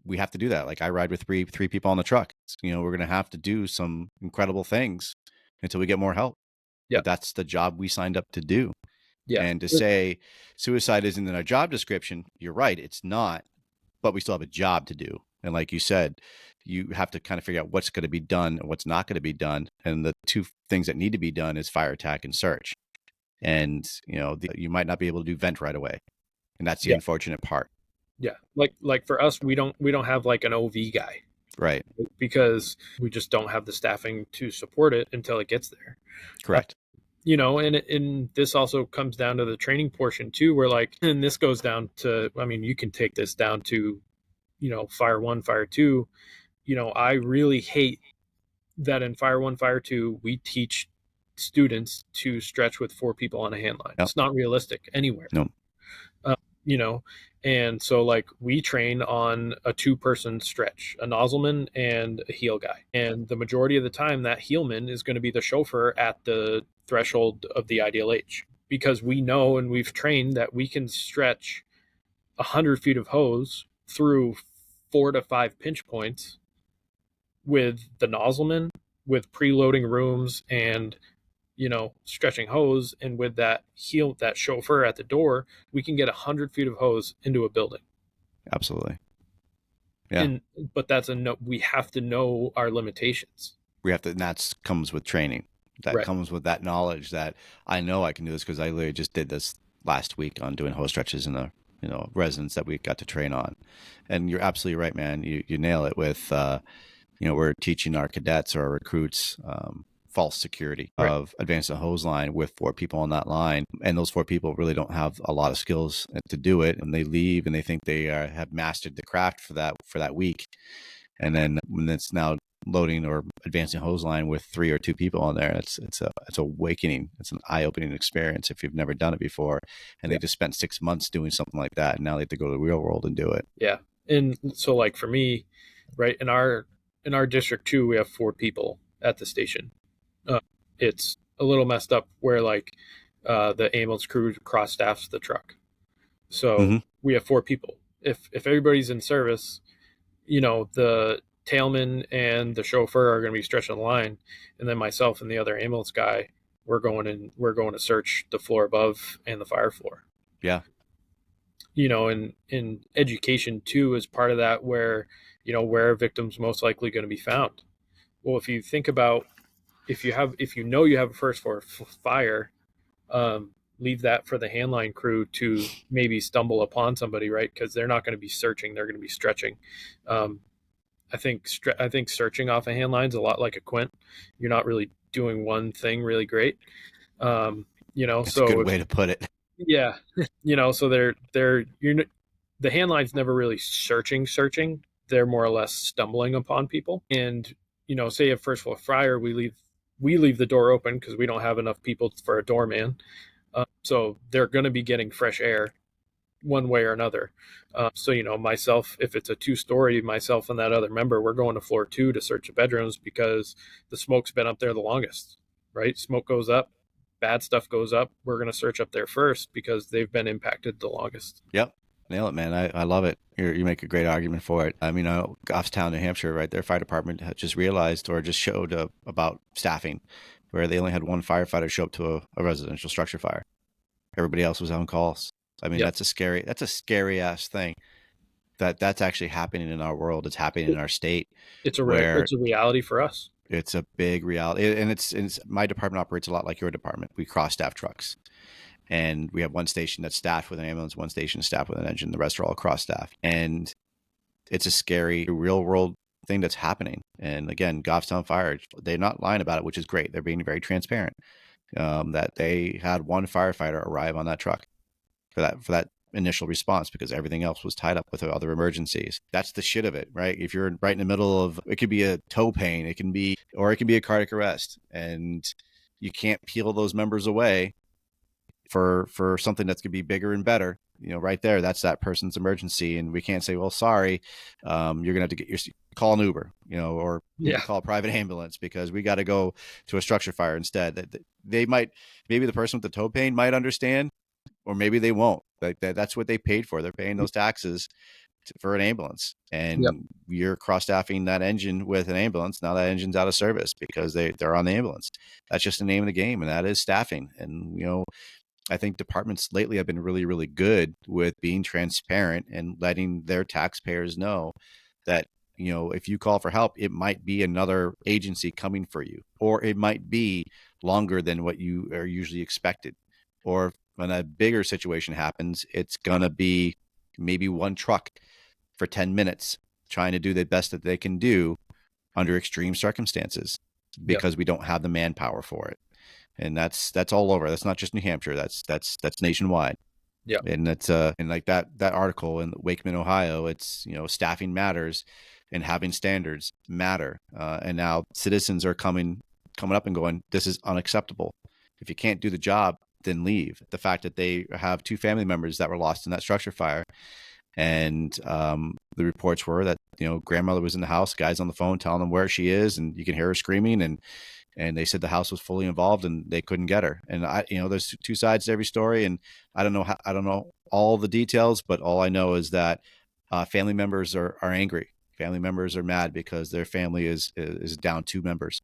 We have to do that. Like, I ride with three people on the truck. We're going to have to do some incredible things until we get more help. Yeah. But that's the job we signed up to do. Yeah. And to say suicide isn't in our job description, you're right, it's not, but we still have a job to do. And like you said, you have to kind of figure out what's going to be done and what's not going to be done. And the two things that need to be done is fire attack and search. And, you might not be able to do vent right away. And that's the unfortunate part. Yeah. Like for us, we don't have like an OV guy. Right. Because we just don't have the staffing to support it until it gets there. Correct. And this also comes down to the training portion too, where and this goes down to, you can take this down to, fire 1, fire 2. I really hate that in fire 1, fire 2, we teach students to stretch with 4 people on a hand line. It's not realistic anywhere. No. And so we train on a 2-person stretch, a nozzleman and a heel guy. And the majority of the time, that heelman is going to be the chauffeur at the threshold of the ideal age, because we know and we've trained that we can stretch 100 feet of hose through 4 to 5 pinch points with the nozzleman, with preloading rooms and stretching hose, and with that chauffeur at the door, we can get 100 feet of hose into a building. Absolutely. Yeah. But we have to know our limitations. And that comes with training. That comes with that knowledge that I know I can do this, because I literally just did this last week on doing hose stretches in the residents that we got to train on. And you're absolutely right, man. You nail it with we're teaching our cadets or our recruits false security of advancing a hose line with 4 people on that line. And those 4 people really don't have a lot of skills to do it. And they leave and they think they have mastered the craft for that week. And then when it's now loading or advancing hose line with 3 or 2 people on there, it's awakening. It's an eye-opening experience if you've never done it before. And they just spent 6 months doing something like that, and now they have to go to the real world and do it. Yeah. And so for me, right, in our district too, we have 4 people at the station. It's a little messed up where the ambulance crew cross staffs the truck. So we have 4 people. If everybody's in service, the tailman and the chauffeur are going to be stretching the line, and then myself and the other ambulance guy, we're going to search the floor above and the fire floor. Yeah. And in education too is part of that, where where are victims most likely going to be found. Well, if you think about, if you have a first floor fire, leave that for the handline crew to maybe stumble upon somebody, right? Because they're not going to be searching; they're going to be stretching. I think searching off a handline is a lot like a quint. You're not really doing one thing really great. That's a good way to put it. Yeah, so the handline's never really searching. They're more or less stumbling upon people. And say at first floor fire, we leave the door open because we don't have enough people for a doorman. So they're going to be getting fresh air one way or another. So, myself, if it's a 2-story, myself and that other member, we're going to floor 2 to search the bedrooms because the smoke's been up there the longest, right? Smoke goes up, bad stuff goes up. We're going to search up there first because they've been impacted the longest. Yep. Nail it, man. I love it. You make a great argument for it. I mean, Goffstown, New Hampshire, right? Their fire department had just realized or just showed about staffing, where they only had one firefighter show up to a residential structure fire. Everybody else was on calls. I mean, Yep. that's a scary ass thing. That's actually happening in our world. It's happening in our state, where It's a reality for us. it's a big reality. And it's my department operates a lot like your department. We cross staff trucks. And we have one station that's staffed with an ambulance, one station staffed with an engine. The rest are all cross staffed. And it's a scary real world thing that's happening. And again, Goffstown Fire, they're not lying about it, which is great. They're being very transparent. That they had one firefighter arrive on that truck for that initial response because everything else was tied up with other emergencies. That's the shit of it, right? If you're right in the middle of, it could be a toe pain, it can be a cardiac arrest, and you can't peel those members away for something that's going to be bigger and better. Right there, that's that person's emergency, and we can't say, well, sorry, you're going to have to call an Uber, or call a private ambulance because we got to go to a structure fire instead. They might, maybe the person with the toe pain might understand, or maybe they won't. That's what they paid for. They're paying those taxes for an ambulance, and Yep. you're cross-staffing that engine with an ambulance. Now that engine's out of service because they're on the ambulance. That's just the name of the game, and that is staffing. And I think departments lately have been really, really good with being transparent and letting their taxpayers know that, if you call for help, it might be another agency coming for you, or it might be longer than what you are usually expected. Or when a bigger situation happens, it's going to be maybe one truck for 10 minutes trying to do the best that they can do under extreme circumstances because we don't have the manpower for it. And that's all over. That's not just New Hampshire. That's nationwide. Yeah. And that's and like that article in Wakeman, Ohio, it's staffing matters, and having standards matter. And now citizens are coming up and going, this is unacceptable. If you can't do the job, then leave. The fact that they have 2 family members that were lost in that structure fire, and the reports were that grandmother was in the house, guy's on the phone telling them where she is, and you can hear her screaming, and they said the house was fully involved and they couldn't get her. And there's 2 sides to every story, and I don't know all the details, but all I know is that family members are angry. Family members are mad because their family is down 2 members,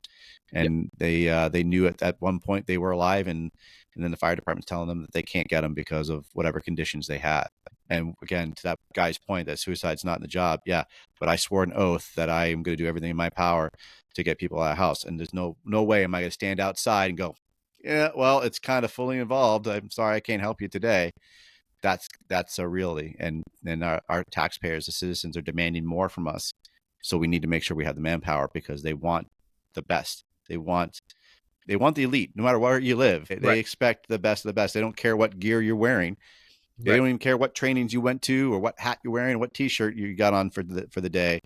and they knew at one point they were alive, and then the fire department's telling them that they can't get them because of whatever conditions they had. And again, to that guy's point that suicide's not in the job, yeah, but I swore an oath that I am going to do everything in my power to get people out of the house, and there's no way am I going to stand outside and go, yeah, well, it's kind of fully involved. I'm sorry, I can't help you today. That's a reality, and our taxpayers, the citizens, are demanding more from us. So we need to make sure we have the manpower because they want the best. They want the elite, no matter where you live. They expect the best of the best. They don't care what gear you're wearing. They don't even care what trainings you went to or what hat you're wearing, or what T-shirt you got on for the day.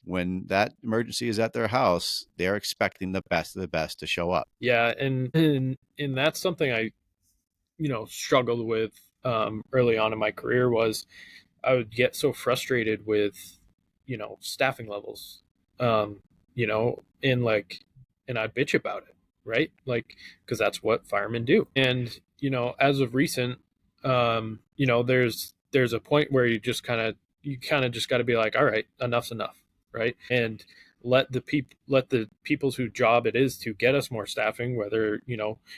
When that emergency is at their house, they're expecting the best of the best to show up. Yeah, and that's something I struggled with early on in my career. Was I would get so frustrated with staffing levels, um, and I'd bitch about it, right? Like, because that's what firemen do. And as of recent, there's a point where you kind of just got to be like, all right, enough's enough, right? And let the people's whose job it is to get us more staffing, whether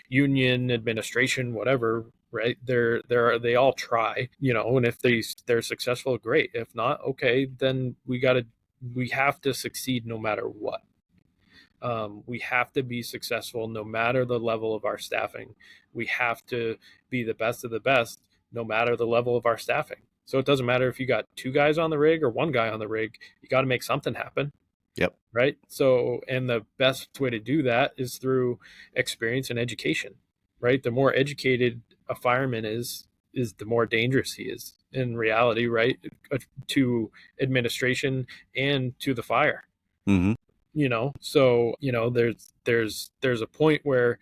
union, administration, whatever, right? They all try, and if they're successful, great. If not, okay, then we have to succeed no matter what. We have to be successful no matter the level of our staffing. We have to be the best of the best no matter the level of our staffing. So it doesn't matter if you got 2 guys on the rig or 1 guy on the rig, you got to make something happen. Yep. Right. So, and the best way to do that is through experience and education, right? The more educated a fireman is the more dangerous he is in reality, right? To administration and to the fire. Mm-hmm. So there's a point where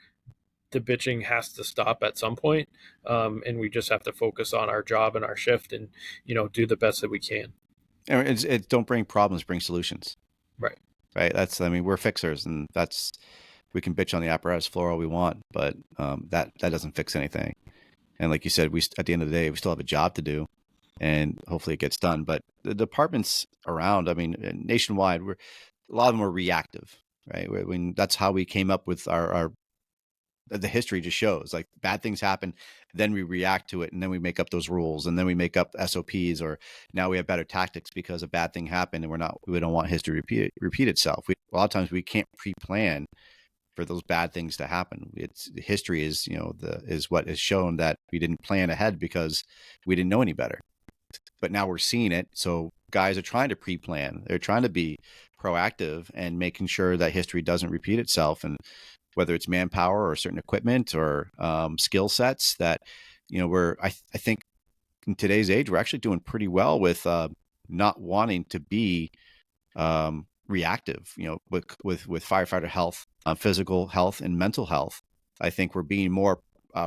the bitching has to stop at some point, and we just have to focus on our job and our shift, and do the best that we can. And don't bring problems, bring solutions. Right. Right. I mean, we're fixers, and we can bitch on the apparatus floor all we want, but that doesn't fix anything. And like you said, at the end of the day, we still have a job to do, and hopefully it gets done. But the departments around, I mean, nationwide, a lot of them are reactive, right? I mean, that's how we came up with our the history just shows, like, bad things happen, then we react to it, and then we make up those rules, and then we make up SOPs, or now we have better tactics because a bad thing happened, and we don't want history to repeat itself. A lot of times we can't pre-plan for those bad things to happen. It's history is is what has shown that we didn't plan ahead because we didn't know any better. But now we're seeing it, so guys are trying to pre-plan. They're trying to be proactive and making sure that history doesn't repeat itself. And whether it's manpower or certain equipment or skill sets that, I think in today's age, we're actually doing pretty well with not wanting to be reactive, with firefighter health, physical health, and mental health. I think we're being more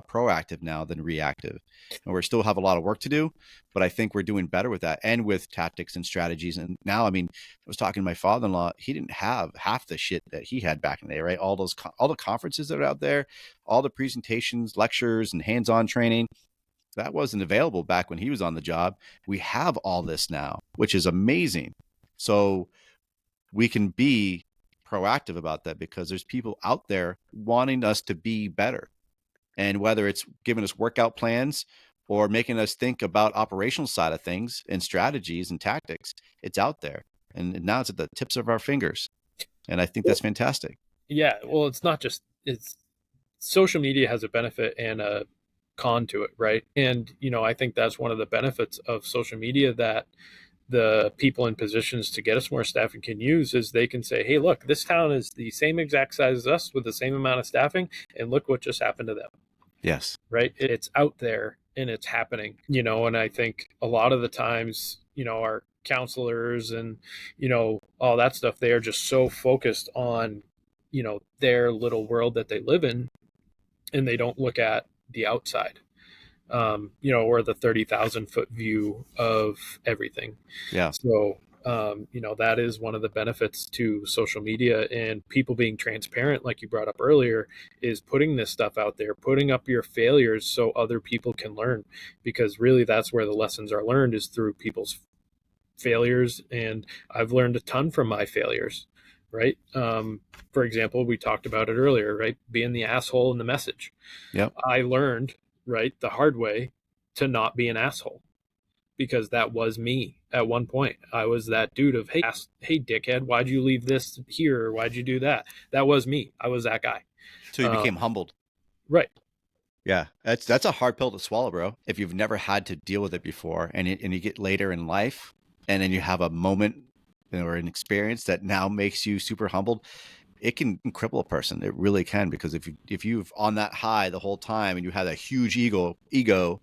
proactive now than reactive, and we still have a lot of work to do, but I think we're doing better with that, and with tactics and strategies. And now, I mean, I was talking to my father-in-law. He didn't have half the shit that he had back in the day, right? All the conferences that are out there, all the presentations, lectures, and hands-on training, that wasn't available back when he was on the job. We have all this now, which is amazing. So we can be proactive about that because there's people out there wanting us to be better. And whether it's giving us workout plans or making us think about operational side of things and strategies and tactics, it's out there. And now it's at the tips of our fingers. And I think that's fantastic. Yeah, well, it's not just it's social media has a benefit and a con to it, right? And I think that's one of the benefits of social media that the people in positions to get us more staffing can use is they can say, hey, look, this town is the same exact size as us with the same amount of staffing, and look what just happened to them. Yes. Right. It's out there and it's happening, and I think a lot of the times, our counselors and, all that stuff, they are just so focused on, their little world that they live in, and they don't look at the outside, or the 30,000-foot view of everything. Yeah. So, that is one of the benefits to social media and people being transparent, like you brought up earlier, is putting this stuff out there, putting up your failures so other people can learn, because really that's where the lessons are learned, is through people's failures. And I've learned a ton from my failures, right? For example, we talked about it earlier, right? Being the asshole in the message. Yep. I learned, right, the hard way to not be an asshole, because that was me at one point. I was that dude of, hey, dickhead, why'd you leave this here? Why'd you do that? That was me. I was that guy. So you became humbled. Right. Yeah, that's a hard pill to swallow, bro. If you've never had to deal with it before, and you get later in life, and then you have a moment or an experience that now makes you super humbled, it can cripple a person. It really can, because if you've on that high the whole time and you had a huge ego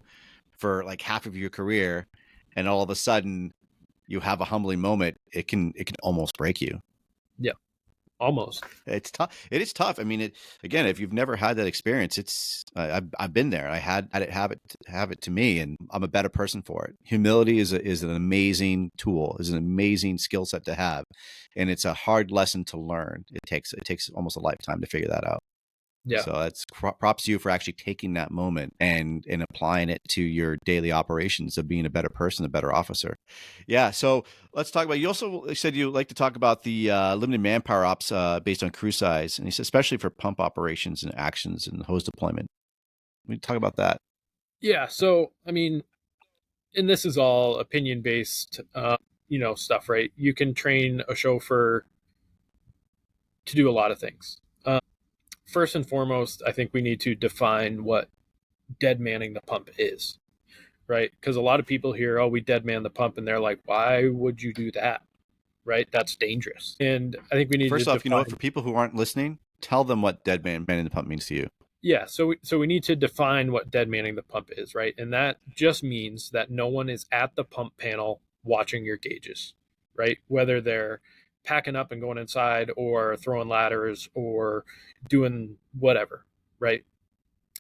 for like half of your career, and all of a sudden you have a humbling moment, it can almost break you. Yeah. Almost. It's tough. It is tough. I mean, again, if you've never had that experience, I've been there. I had it have it to me, and I'm a better person for it. Humility is an amazing tool, is an amazing skill set to have, and it's a hard lesson to learn. It takes almost a lifetime to figure that out. Yeah. So that's props to you for actually taking that moment and applying it to your daily operations of being a better person, a better officer. Yeah. So let's talk about, you also said you like to talk about the limited manpower ops based on crew size. And he said, especially for pump operations and actions and hose deployment. We talk about that. Yeah. So, I mean, and this is all opinion based, stuff, right? You can train a chauffeur to do a lot of things. First and foremost, I think we need to define what dead manning the pump is, right? Because a lot of people hear, oh, we dead man the pump, and they're like, why would you do that? Right? That's dangerous. And I think we need First to off, define... for people who aren't listening, tell them what dead manning the pump means to you. Yeah, so we need to define what dead manning the pump is, right? And that just means that no one is at the pump panel watching your gauges, right? Whether they're packing up and going inside, or throwing ladders, or doing whatever, right?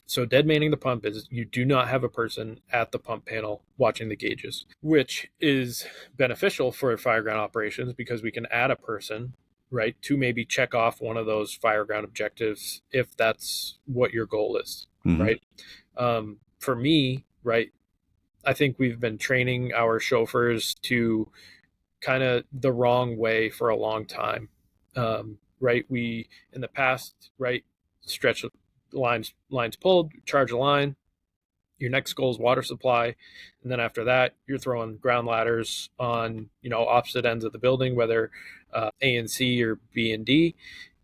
So dead manning the pump is you do not have a person at the pump panel watching the gauges, which is beneficial for fireground operations because we can add a person, right, to maybe check off one of those fireground objectives if that's what your goal is, Mm-hmm. right? For me, right, I think we've been training our chauffeurs to kind of the wrong way for a long time. Right, we in the past, right, stretch lines pulled, charge a line. Your next goal is water supply, and then after that, you're throwing ground ladders on opposite ends of the building, whether A and C or B and D,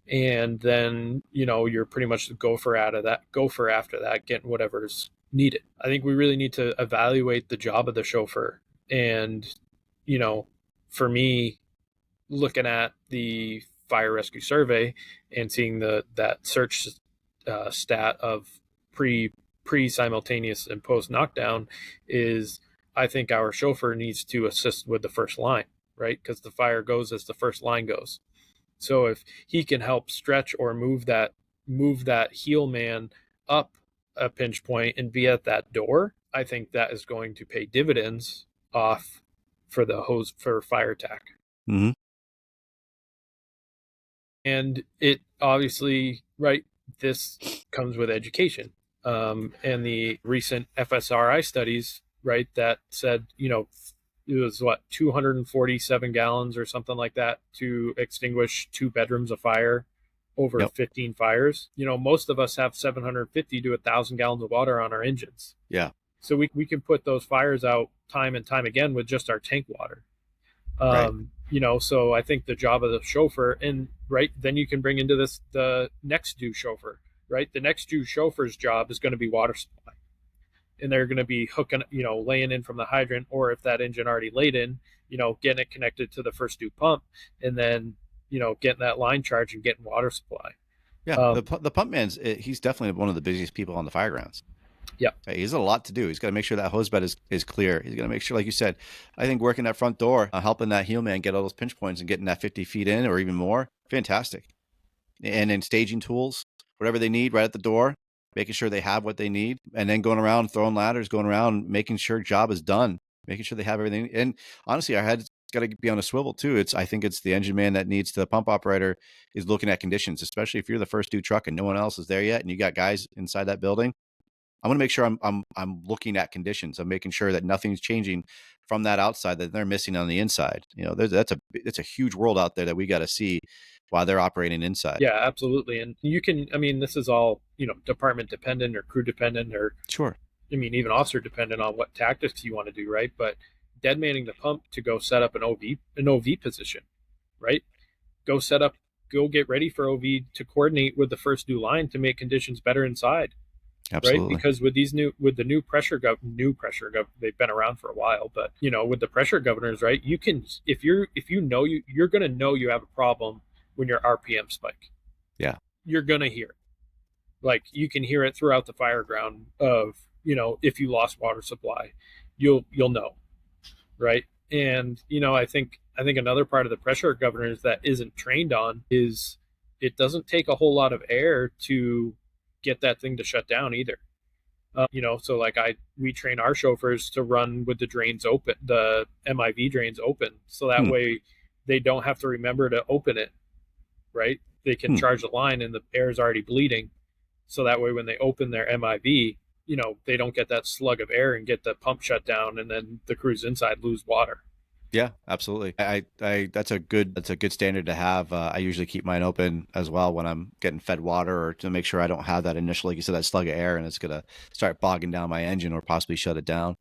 and then you're pretty much the gopher out of that. Gopher after that, getting whatever's needed. I think we really need to evaluate the job of the chauffeur, and you know, for me, looking at the fire rescue survey and seeing that search stat of pre simultaneous and post knockdown is I think our chauffeur needs to assist with the first line, right? Because the fire goes as the first line goes. So if he can help stretch or move that heel man up a pinch point and be at that door, I think that is going to pay dividends off for the hose for fire attack. Mm-hmm. And it obviously, right, this comes with education. And the recent FSRI studies, right, that said, it was 247 gallons or something like that to extinguish 2 bedrooms of fire over Yep. 15 fires. Most of us have 750 to 1,000 gallons of water on our engines. Yeah. So we can put those fires out time and time again with just our tank water. Right. So I think the job of the chauffeur, and right, then you can bring into this the next due chauffeur, right? The next due chauffeur's job is going to be water supply. And they're going to be hooking, laying in from the hydrant, or if that engine already laid in, getting it connected to the first due pump, and then, getting that line charge and getting water supply. Yeah. The pump man's he's definitely one of the busiest people on the fire grounds. Yeah. He's a lot to do. He's got to make sure that hose bed is clear. He's got to make sure, like you said, I think working that front door, helping that heel man get all those pinch points and getting that 50 feet in or even more, fantastic. And then staging tools, whatever they need right at the door, making sure they have what they need, and then going around, throwing ladders, going around, making sure job is done, making sure they have everything. And honestly, our head's got to be on a swivel too. I think it's the engine man that needs to, the pump operator is looking at conditions, especially if you're the first due truck and no one else is there yet and you got guys inside that building. I want to make sure I'm looking at conditions. I'm making sure that nothing's changing from that outside that they're missing on the inside. That's a huge world out there that we got to see while they're operating inside. Yeah, absolutely. And this is all, department dependent or crew dependent, or sure. Even officer dependent on what tactics you want to do, right? But dead manning the pump to go set up an OV position, right? Go get ready for OV to coordinate with the first due line to make conditions better inside. Absolutely. Right? Because with the new pressure they've been around for a while, but with the pressure governors, right? You can, if you're going to know you have a problem when your RPM spike. Yeah. You're going to hear it. Like you can hear it throughout the fire ground of, if you lost water supply, you'll know. Right. And, I think another part of the pressure governors that isn't trained on is it doesn't take a whole lot of air to get that thing to shut down either. So like we train our chauffeurs to run with the drains open, the MIV drains open, so that way they don't have to remember to open it, right? They can charge the line and the air is already bleeding. So that way when they open their MIV, they don't get that slug of air and get the pump shut down and then the crews inside lose water. Yeah, absolutely. That's a good standard to have. I usually keep mine open as well when I'm getting fed water, or to make sure I don't have that initial, like you said, that slug of air and it's gonna start bogging down my engine or possibly shut it down.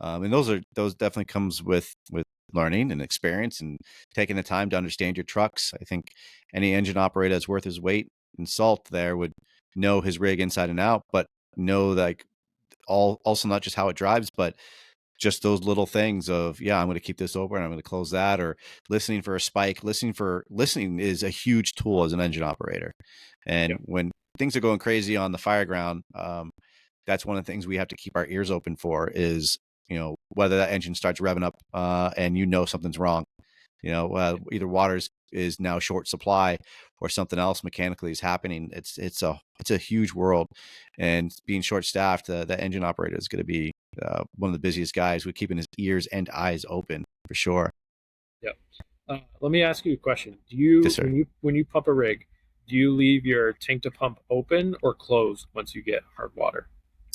And those definitely comes with learning and experience and taking the time to understand your trucks. I think any engine operator that's worth his weight in salt there would know his rig inside and out, but know like also not just how it drives, but just those little things of, I'm going to keep this open, I'm going to close that, or listening for a spike. Listening is a huge tool as an engine operator. And when things are going crazy on the fire ground, that's one of the things we have to keep our ears open for is, whether that engine starts revving up and something's wrong, either water's is now short supply or something else mechanically is happening, it's a huge world. And being short staffed, the engine operator is going to be one of the busiest guys with keeping his ears and eyes open for sure. Yep. Let me ask you a question. Do Yes, you, sir. when you pump a rig, do you leave your tank to pump open or closed once you get hard water?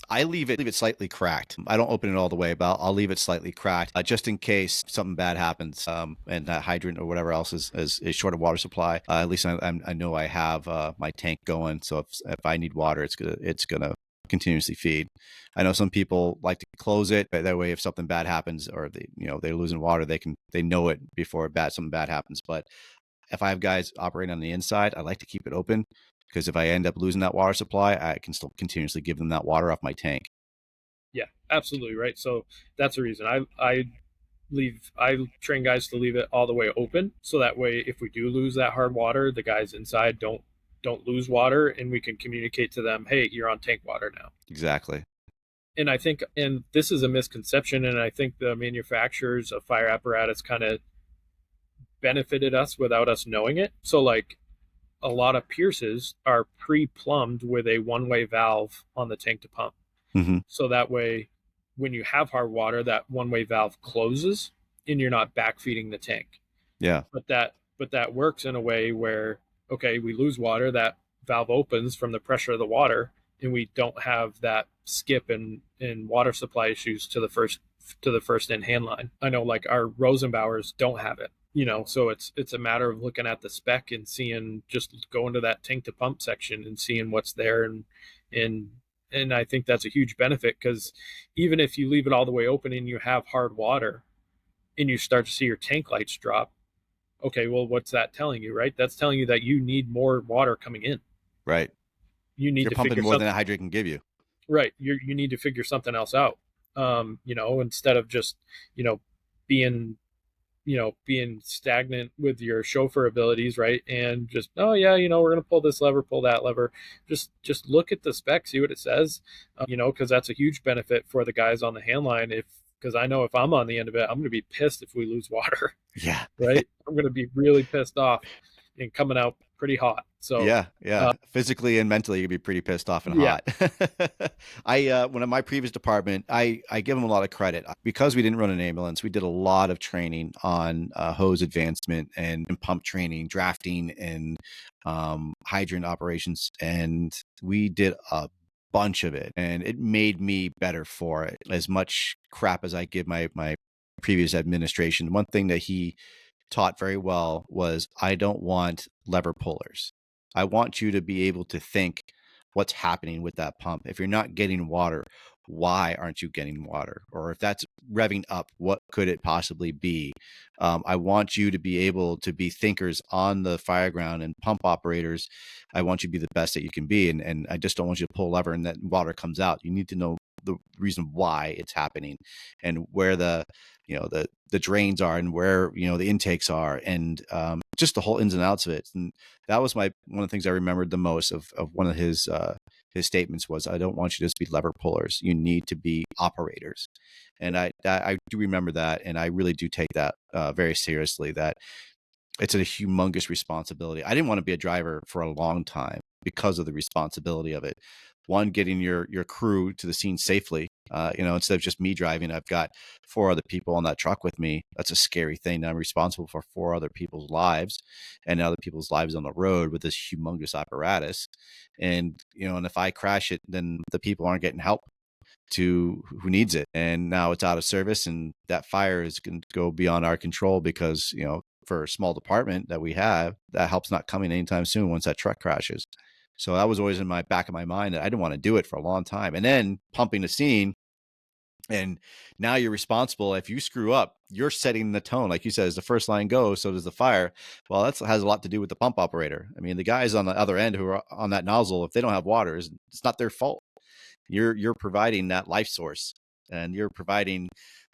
I leave it slightly cracked. I don't open it all the way, but I'll leave it slightly cracked just in case something bad happens, and that hydrant or whatever else is short of water supply. At least I know I have my tank going, so if I need water, it's gonna continuously feed. I know some people like to close it that way. If something bad happens or they're losing water, they know it before something bad happens. But if I have guys operating on the inside, I like to keep it open because if I end up losing that water supply, I can still continuously give them that water off my tank. Yeah, absolutely right. So that's the reason I train guys to leave it all the way open, so that way if we do lose that hard water, the guys inside don't lose water, and we can communicate to them, hey, you're on tank water now. Exactly. And I think, and this is a misconception, and I think the manufacturers of fire apparatus kind of benefited us without us knowing it. So like a lot of Pierces are pre-plumbed with a one-way valve on the tank to pump. Hmm. So that way, when you have hard water, that one-way valve closes and you're not backfeeding the tank. Yeah. But that works in a way where, okay, we lose water, that valve opens from the pressure of the water, and we don't have that skip in water supply issues to the first in hand line. I know like our Rosenbauers don't have it. So it's a matter of looking at the spec and seeing, just going to that tank to pump section and seeing what's there, and and I think that's a huge benefit, because even if you leave it all the way open and you have hard water and you start to see your tank lights drop, okay, well, what's that telling you, right? That's telling you that you need more water coming in. Right. You need You're to pumping figure more than something, a hydrant can give you. right. You need to figure something else out. Instead of just, you know, being being stagnant with your chauffeur abilities, right? And just, oh yeah, we're going to pull this lever, pull that lever. Just look at the spec, see what it says, because that's a huge benefit for the guys on the hand line. Because I know if I'm on the end of it, I'm going to be pissed if we lose water. Yeah. Right? I'm going to be really pissed off and coming out pretty hot. So, Yeah, yeah. Physically and mentally, you'd be pretty pissed off and yeah, hot. When in my previous department, I give them a lot of credit because we didn't run an ambulance. We did a lot of training on hose advancement and pump training, drafting, and hydrant operations, and we did a bunch of it, and it made me better for it. As much crap as I give my previous administration, one thing that he taught very well was I don't want lever pullers. I want you to be able to think what's happening with that pump. If you're not getting water, why aren't you getting water? Or if that's revving up, what could it possibly be? I want you to be able to be thinkers on the fire ground, and pump operators. I want you to be the best that you can be. And I just don't want you to pull a lever and that water comes out. You need to know the reason why it's happening and where the drains are and where the intakes are, and just the whole ins and outs of it. And that was one of the things I remembered the most of one of his statements was, I don't want you to just be lever pullers, you need to be operators. And I do remember that, and I really do take that very seriously, that it's a humongous responsibility. I didn't want to be a driver for a long time because of the responsibility of it. One, getting your crew to the scene safely. Instead of just me driving, I've got 4 other people on that truck with me. That's a scary thing. I'm responsible for 4 other people's lives and other people's lives on the road with this humongous apparatus. And if I crash it, then the people aren't getting help to who needs it. And now it's out of service, and that fire is going to go beyond our control because, for a small department that we have, that help's not coming anytime soon once that truck crashes. So that was always in my back of my mind that I didn't want to do it for a long time. And then pumping the scene, and now you're responsible. If you screw up, you're setting the tone. Like you said, as the first line goes, so does the fire. Well, that has a lot to do with the pump operator. I mean, the guys on the other end who are on that nozzle, if they don't have water, it's not their fault. You're providing that life source, and you're providing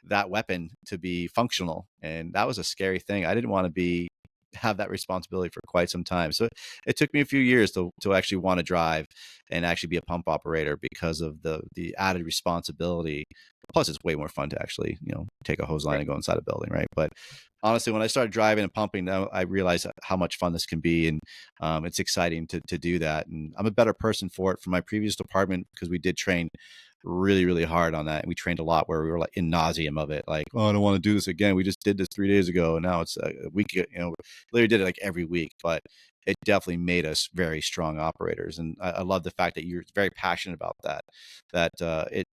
that weapon to be functional. And that was a scary thing. I didn't want to be have that responsibility for quite some time. So it took me a few years to actually want to drive and actually be a pump operator because of the added responsibility. Plus, it's way more fun to actually, take a hose line Right. and go inside a building, right? But honestly, when I started driving and pumping, now I realized how much fun this can be, and it's exciting to do that. And I'm a better person for it from my previous department because we did train really, really hard on that. And we trained a lot where we were like in nauseum of it. Like, oh, I don't want to do this again. We just did this 3 days ago. And now it's a week, literally did it like every week, but it definitely made us very strong operators. And I love the fact that you're very passionate about that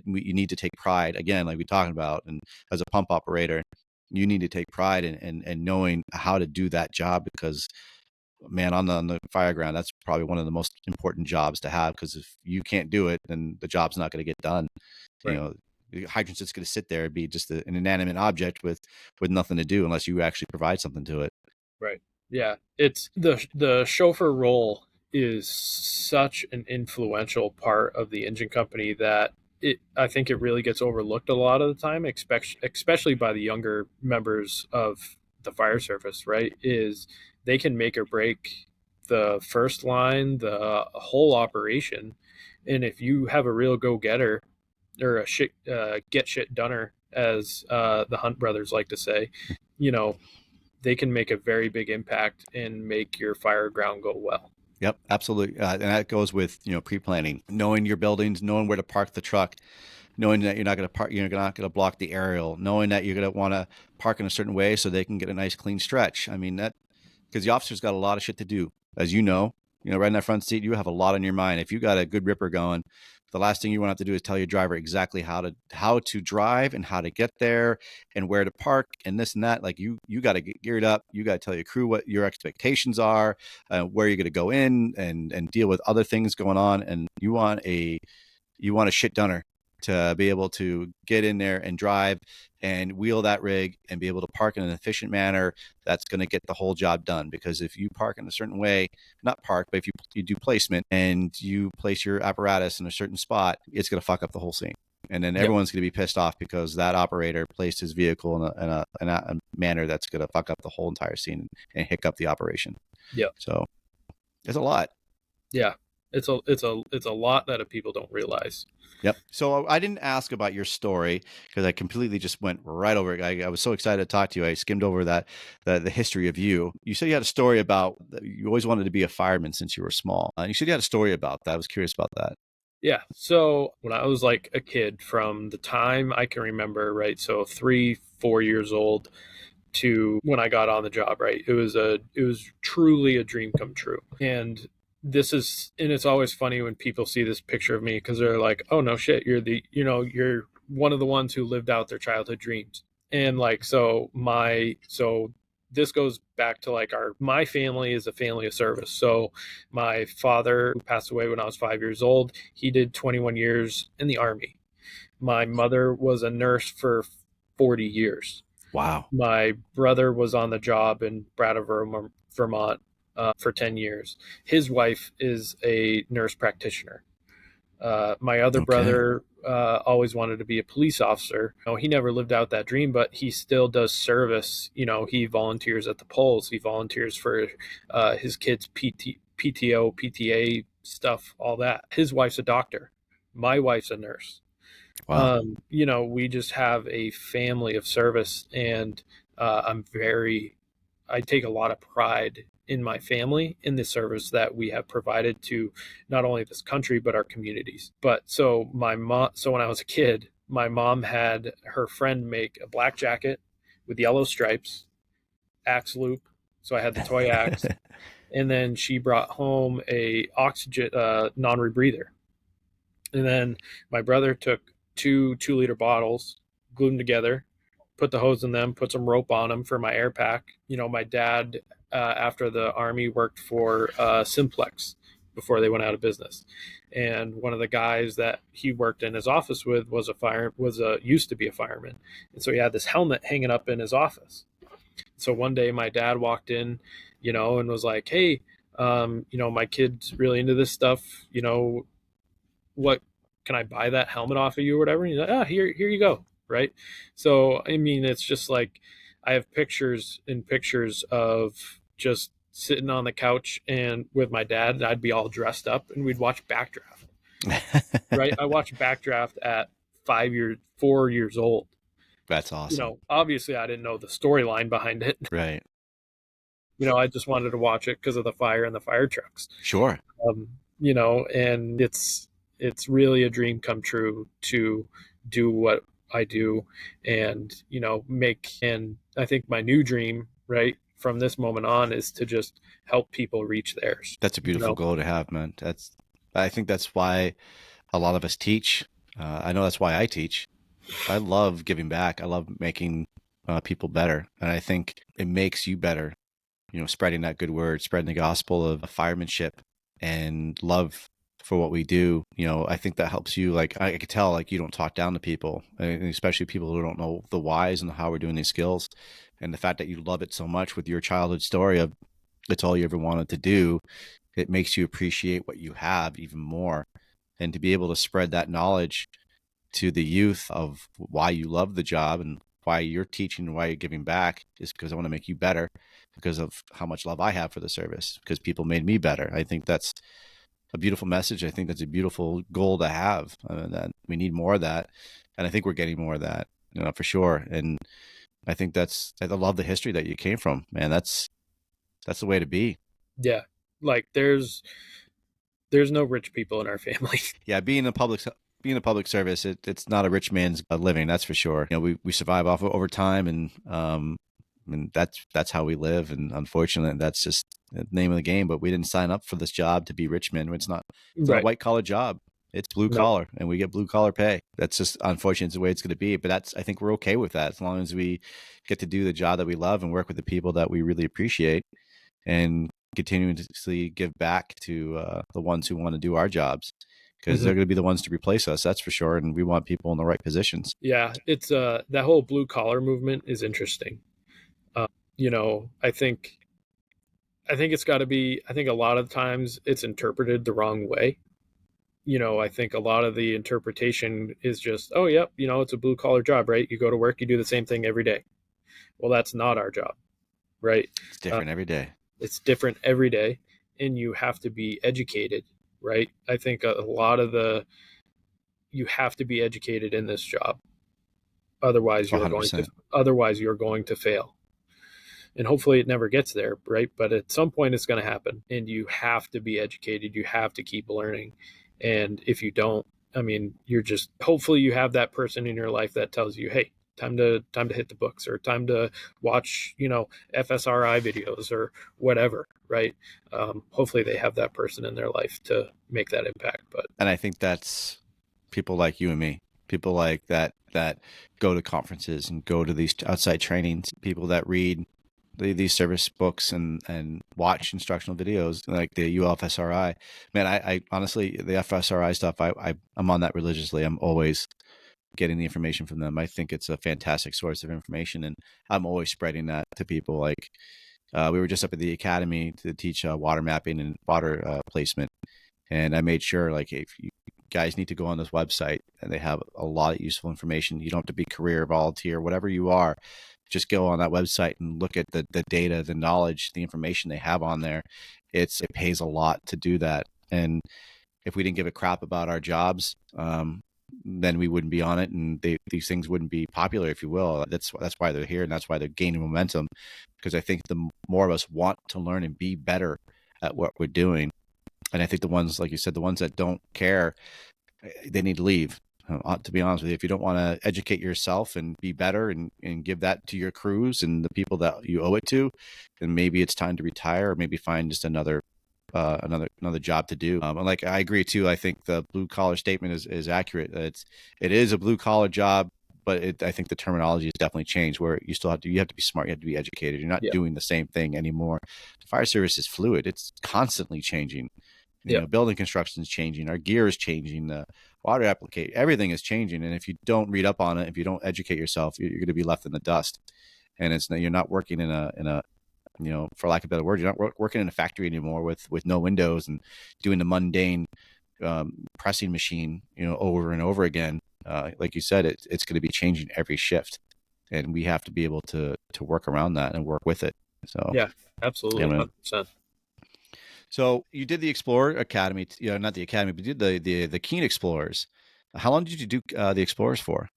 you need to take pride again, like we talking about. And as a pump operator, you need to take pride in knowing how to do that job because man, on the fire ground, that's probably one of the most important jobs to have because if you can't do it, then the job's not going to get done. You Right. know, the hydrant's just going to sit there and be just an inanimate object with nothing to do unless you actually provide something to it. Right. Yeah. It's the chauffeur role is such an influential part of the engine company that I think it really gets overlooked a lot of the time, especially by the younger members of the fire service, right? Is they can make or break the first line, the whole operation. And if you have a real go-getter or a get shit doneer, as the Hunt brothers like to say, you know, they can make a very big impact and make your fire ground go well. Yep, absolutely. And that goes with, pre-planning, knowing your buildings, knowing where to park the truck, knowing that you're not going to block the aerial, knowing that you're going to want to park in a certain way so they can get a nice clean stretch. I mean, that because the officer's got a lot of shit to do, as right in that front seat, you have a lot on your mind. If you got a good ripper going, the last thing you want to have to do is tell your driver exactly how to drive and how to get there and where to park and this and that. Like you got to get geared up. You got to tell your crew what your expectations are, where you're going to go in and deal with other things going on. And you want a shit dunner to be able to get in there and drive and wheel that rig and be able to park in an efficient manner that's going to get the whole job done. Because if you park in a certain way, not park, but if you do placement and you place your apparatus in a certain spot, it's going to fuck up the whole scene. And then Yep. everyone's going to be pissed off because that operator placed his vehicle in a manner that's going to fuck up the whole entire scene and hiccup the operation. Yep. So it's a lot. Yeah. It's a lot that people don't realize. Yep. So I didn't ask about your story because I completely just went right over it. I was so excited to talk to you. I skimmed over the history of you. You said you had a story about you always wanted to be a fireman since you were small. You said you had a story about that. I was curious about that. Yeah. So when I was like a kid, from the time I can remember, right? So 3, 4 years old to when I got on the job, right? It was truly a dream come true. And it's always funny when people see this picture of me because they're like, oh no shit, you're one of the ones who lived out their childhood dreams. And like, so this goes back to like my family is a family of service. So my father, who passed away when I was 5 years old, he did 21 years in the Army. My mother was a nurse for 40 years. Wow. My brother was on the job in Brattleboro, Vermont, for 10 years. His wife is a nurse practitioner. My other brother always wanted to be a police officer. He never lived out that dream, but he still does service. He volunteers at the polls. He volunteers for his kids' PTO, PTA stuff, all that. His wife's a doctor. My wife's a nurse. Wow. We just have a family of service, and I take a lot of pride in my family, in the service that we have provided to not only this country but our communities. But so when I was a kid, my mom had her friend make a black jacket with yellow stripes, axe loop. So I had the toy axe, and then she brought home a oxygen non-rebreather. And then my brother took 2 2-liter bottles, glued them together, put the hose in them, put some rope on them for my air pack. My dad, after the Army, worked for Simplex before they went out of business. And one of the guys that he worked in his office with used to be a fireman. And so he had this helmet hanging up in his office. So one day my dad walked in, and was like, hey, my kid's really into this stuff, what can I buy that helmet off of you or whatever? And he's like, here you go. Right. So, I mean, it's just like, I have pictures of just sitting on the couch and with my dad, and I'd be all dressed up and we'd watch Backdraft. Right? I watched Backdraft at 4 years old. That's awesome. Obviously I didn't know the storyline behind it. Right. I just wanted to watch it because of the fire and the fire trucks. Sure. And it's really a dream come true to do what I do, and and I think my new dream, right, from this moment on, is to just help people reach theirs. That's a beautiful goal to have, man. I think that's why a lot of us teach. I know that's why I teach. I love giving back. I love making people better. And I think it makes you better, spreading that good word, spreading the gospel of firemanship and love for what we do. I think that helps you. Like, I could tell, like, you don't talk down to people, and especially people who don't know the whys and how we're doing these skills. And the fact that you love it so much with your childhood story of it's all you ever wanted to do, it makes you appreciate what you have even more. And to be able to spread that knowledge to the youth of why you love the job and why you're teaching and why you're giving back is because I want to make you better because of how much love I have for the service, because people made me better. I think that's a beautiful message. I think that's a beautiful goal to have. That we need more of that. And I think we're getting more of that, for sure. And I think I love the history that you came from, man. That's the way to be. Yeah. Like there's no rich people in our family. Yeah. Being a public service, it's not a rich man's living. That's for sure. We survive off of overtime, and that's how we live. And unfortunately, that's just the name of the game. But we didn't sign up for this job to be rich men. It's not Right. a white collar job. It's blue collar, and we get blue collar pay. That's just unfortunate. It's the way it's going to be. But I think we're okay with that as long as we get to do the job that we love and work with the people that we really appreciate, and continuously give back to the ones who want to do our jobs, because they're going to be the ones to replace us. That's for sure. And we want people in the right positions. Yeah, it's that whole blue collar movement is interesting. I think it's got to be. I think a lot of times it's interpreted the wrong way. I think a lot of the interpretation is just, oh, yep, it's a blue collar job, right? You go to work, you do the same thing every day. Well, that's not our job, right? It's different every day. It's different every day, and you have to be educated, right? I think a lot of you have to be educated in this job. Otherwise, you're 100%. going to fail. And hopefully it never gets there, right? But at some point it's going to happen, and you have to be educated. You have to keep learning. And if you don't, hopefully you have that person in your life that tells you, hey, time to hit the books, or time to watch, FSRI videos or whatever, right? Hopefully they have that person in their life to make that impact. And I think that's people like you and me, people like that go to conferences and go to these outside trainings, people that read these service books and watch instructional videos like the ULFSRI. Man, I honestly, the FSRI stuff, I'm on that religiously. I'm always getting the information from them. I think it's a fantastic source of information, and I'm always spreading that to people. Like we were just up at the academy to teach water mapping and water placement, and I made sure, like, if you guys need to go on this website, and they have a lot of useful information. You don't have to be career, volunteer, whatever you are. Just go on that website and look at the data, the knowledge, the information they have on there. It pays a lot to do that. And if we didn't give a crap about our jobs, then we wouldn't be on it, and these things wouldn't be popular, if you will. That's why they're here, and that's why they're gaining momentum, because I think the more of us want to learn and be better at what we're doing. And I think the ones, like you said, the ones that don't care, they need to leave. To be honest with you, if you don't want to educate yourself and be better and give that to your crews and the people that you owe it to, then maybe it's time to retire, or maybe find just another job to do. And like, I agree too. I think the blue collar statement is accurate. It is a blue collar job, but I think the terminology has definitely changed, where you have to be smart. You have to be educated. You're not doing the same thing anymore. The fire service is fluid. It's constantly changing. Building construction is changing. Our gear is changing. The water application, everything is changing. And if you don't read up on it, if you don't educate yourself, you're going to be left in the dust. And you're not working in a for lack of a better word, you're not working in a factory anymore with no windows and doing the mundane pressing machine, over and over again. Like you said, it's going to be changing every shift, and we have to be able to work around that and work with it. So, Yeah, yeah, absolutely, man. 100%. So you did the Explorer Academy, not the Academy, but you did the Keene Explorers. How long did you do the Explorers for?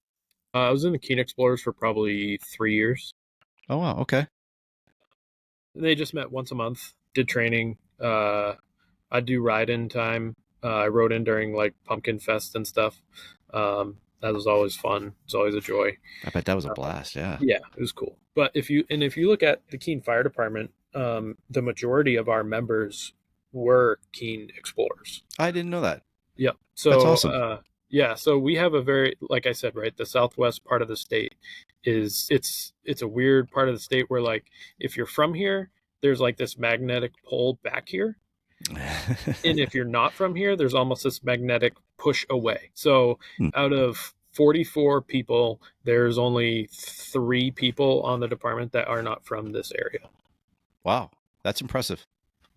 I was in the Keene Explorers for probably 3 years. Oh wow, okay. They just met once a month, did training. I do ride in time. I rode in during like Pumpkin Fest and stuff. That was always fun. It's always a joy. I bet that was a blast. Yeah, Yeah, it was cool. But if you look at the Keene Fire Department, the majority of our members were Keene Explorers. I didn't know that. Yep. That's So awesome. yeah, so we have a very, like I said, right, the southwest part of the state is it's a weird part of the state where like if you're from here, there's like this magnetic pole back here, and if you're not from here, there's almost this magnetic push away. So Hmm. out of 44 people, there's only 3 people on the department that are not from this area. Wow, that's impressive.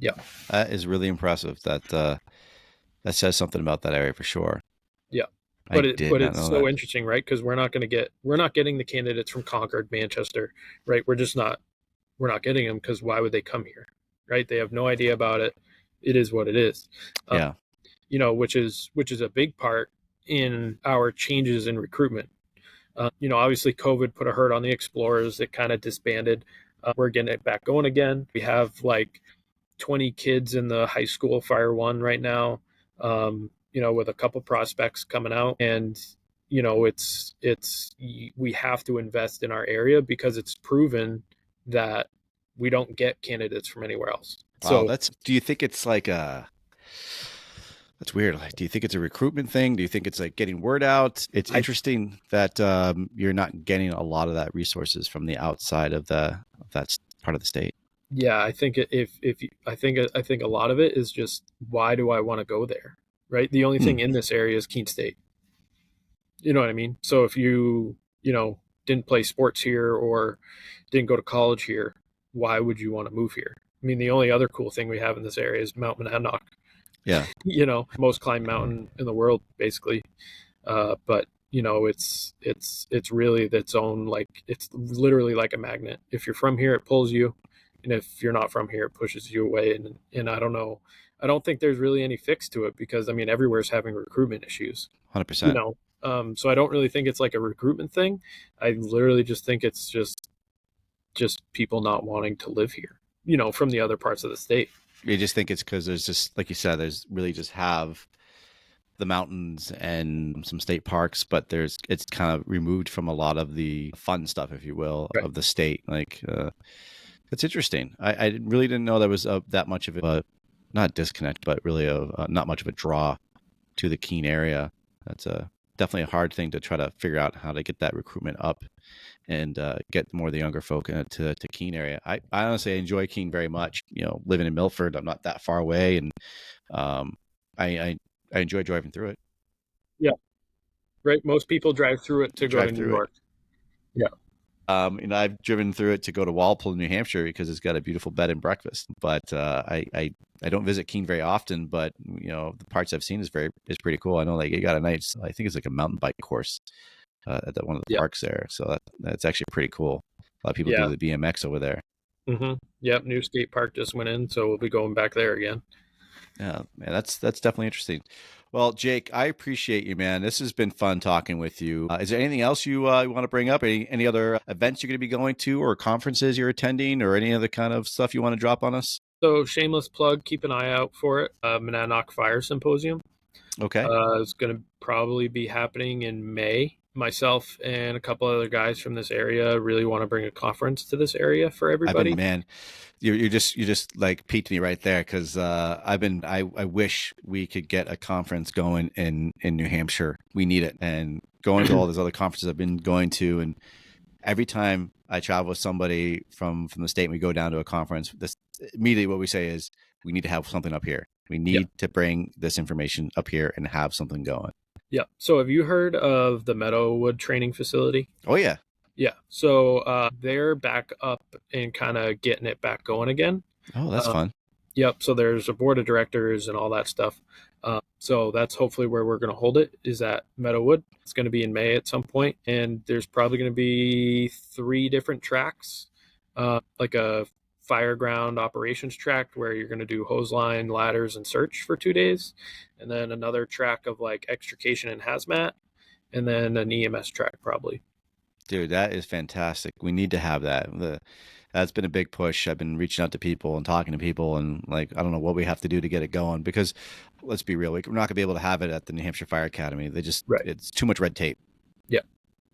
Yeah. That is really impressive. That says something about that area for sure. Yeah. I did But not it's know so that. interesting, right? Because we're not getting the candidates from Concord, Manchester, right? We're not getting them because why would they come here, right? They have no idea about it. It is what it is. Uh, Yeah. which is a big part in our changes in recruitment. Obviously COVID put a hurt on the Explorers. It kind of disbanded. We're getting it back going again. We have like 20 kids in the high school Fire One right now. With a couple prospects coming out, and it's we have to invest in our area because it's proven that we don't get candidates from anywhere else. Wow. So Do you think it's like that's weird. Like, do you think it's a recruitment thing? Do you think it's like getting word out? It's I interesting that you're not getting a lot of that resources from the outside of that part of the state. yeah, I think if you, I think a lot of it is just why do I want to go there, right? The only Hmm. thing in this area is Keene State. You know what I mean? So if didn't play sports here or didn't go to college here, why would you want to move here? I mean, the only other cool thing we have in this area is Mount Monadnock. Yeah. Most climbed mountain in the world, basically. But it's really its own, like it's literally like a magnet. If you're from here, it pulls you, and if you're not from here, it pushes you away. And I don't know, I don't think there's really any fix to it because I mean everywhere's having recruitment issues. you 100%. know so I don't really think it's like a recruitment thing. I literally just think it's just people not wanting to live here, from the other parts of the state. You just think it's because there's just, like you said, there's really just have the mountains and some state parks, but it's kind of removed from a lot of the fun stuff, if you will, Right. of the state. Like, it's interesting. I really didn't know there was that much of a, not disconnect, but really not much of a draw to the Keene area. That's definitely a hard thing to try to figure out how to get that recruitment up and get more of the younger folk to Keene area. I honestly enjoy Keene very much. Living in Milford, I'm not that far away, and um, I enjoy driving through it. Yeah. Right. Most people drive through it to go to Drive New through it. York. Yeah. I've driven through it to go to Walpole, New Hampshire, because it's got a beautiful bed and breakfast. But I don't visit Keene very often. But the parts I've seen is pretty cool. I know like you got a nice, I think it's like a mountain bike course at one of the Yeah. parks there. So that's actually pretty cool. A lot of people do Yeah. the BMX over there. Yep. New skate park just went in, so we'll be going back there again. Yeah, man, that's definitely interesting. Well, Jake, I appreciate you, man. This has been fun talking with you. Is there anything else you want to bring up? Any other events you're going to be going to, or conferences you're attending, or any other kind of stuff you want to drop on us? So shameless plug, keep an eye out for it. Monadnock Fire Symposium. Okay, It's going to probably be happening in May. Myself and a couple other guys from this area really want to bring a conference to this area for everybody. man, you just like piqued me right there because I wish we could get a conference going in New Hampshire. We need it, and going to all those other conferences I've been going to, and every time I travel with somebody from the state and we go down to a conference, this immediately what we say is we need to have something up here. We Yeah. need to bring this information up here and have something going. Yeah. So have you heard of the Meadowwood training facility? Oh yeah. Yeah. So they're back up and kind of getting it back going again. Oh, that's Uh, fun. yep. So there's a board of directors and all that stuff. So that's hopefully where we're going to hold it is at Meadowwood. It's going to be in May at some point, and there's probably going to be 3 different tracks, like a fireground operations track where you're going to do hose line, ladders, and search for 2 days, and then another track of like extrication and hazmat, and then an EMS track probably. Dude, that is fantastic. We need to have that. That's been a big push. I've been reaching out to people and talking to people, and like, I don't know what we have to do to get it going, because let's be real, we're not gonna be able to have it at the New Hampshire Fire Academy. Right. It's too much red tape. Yeah.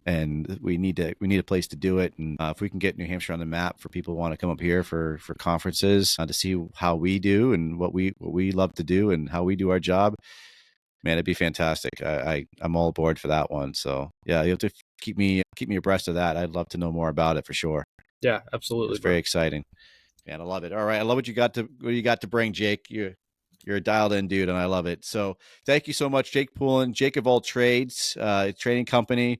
And we need a place to do it. And if we can get New Hampshire on the map for people who want to come up here for conferences, to see how we do and what we love to do and how we do our job, man, it'd be fantastic. I'm all aboard for that one. So yeah, you have to keep me abreast of that. I'd love to know more about it for sure. Yeah, absolutely. It's very exciting. Man, I love it. All right, I love what you got to bring, Jake. You're a dialed in dude, and I love it. So thank you so much, Jake Poulin, Jake of all trades, trading company.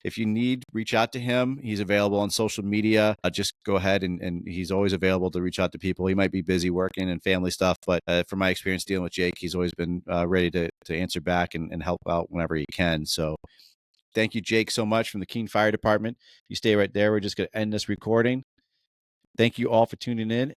If you need, reach out to him. He's available on social media. Just go ahead and he's always available to reach out to people. He might be busy working and family stuff, but from my experience dealing with Jake, he's always been ready to answer back and help out whenever he can. So thank you, Jake, so much from the Keene Fire Department. You stay right there. We're just going to end this recording. Thank you all for tuning in.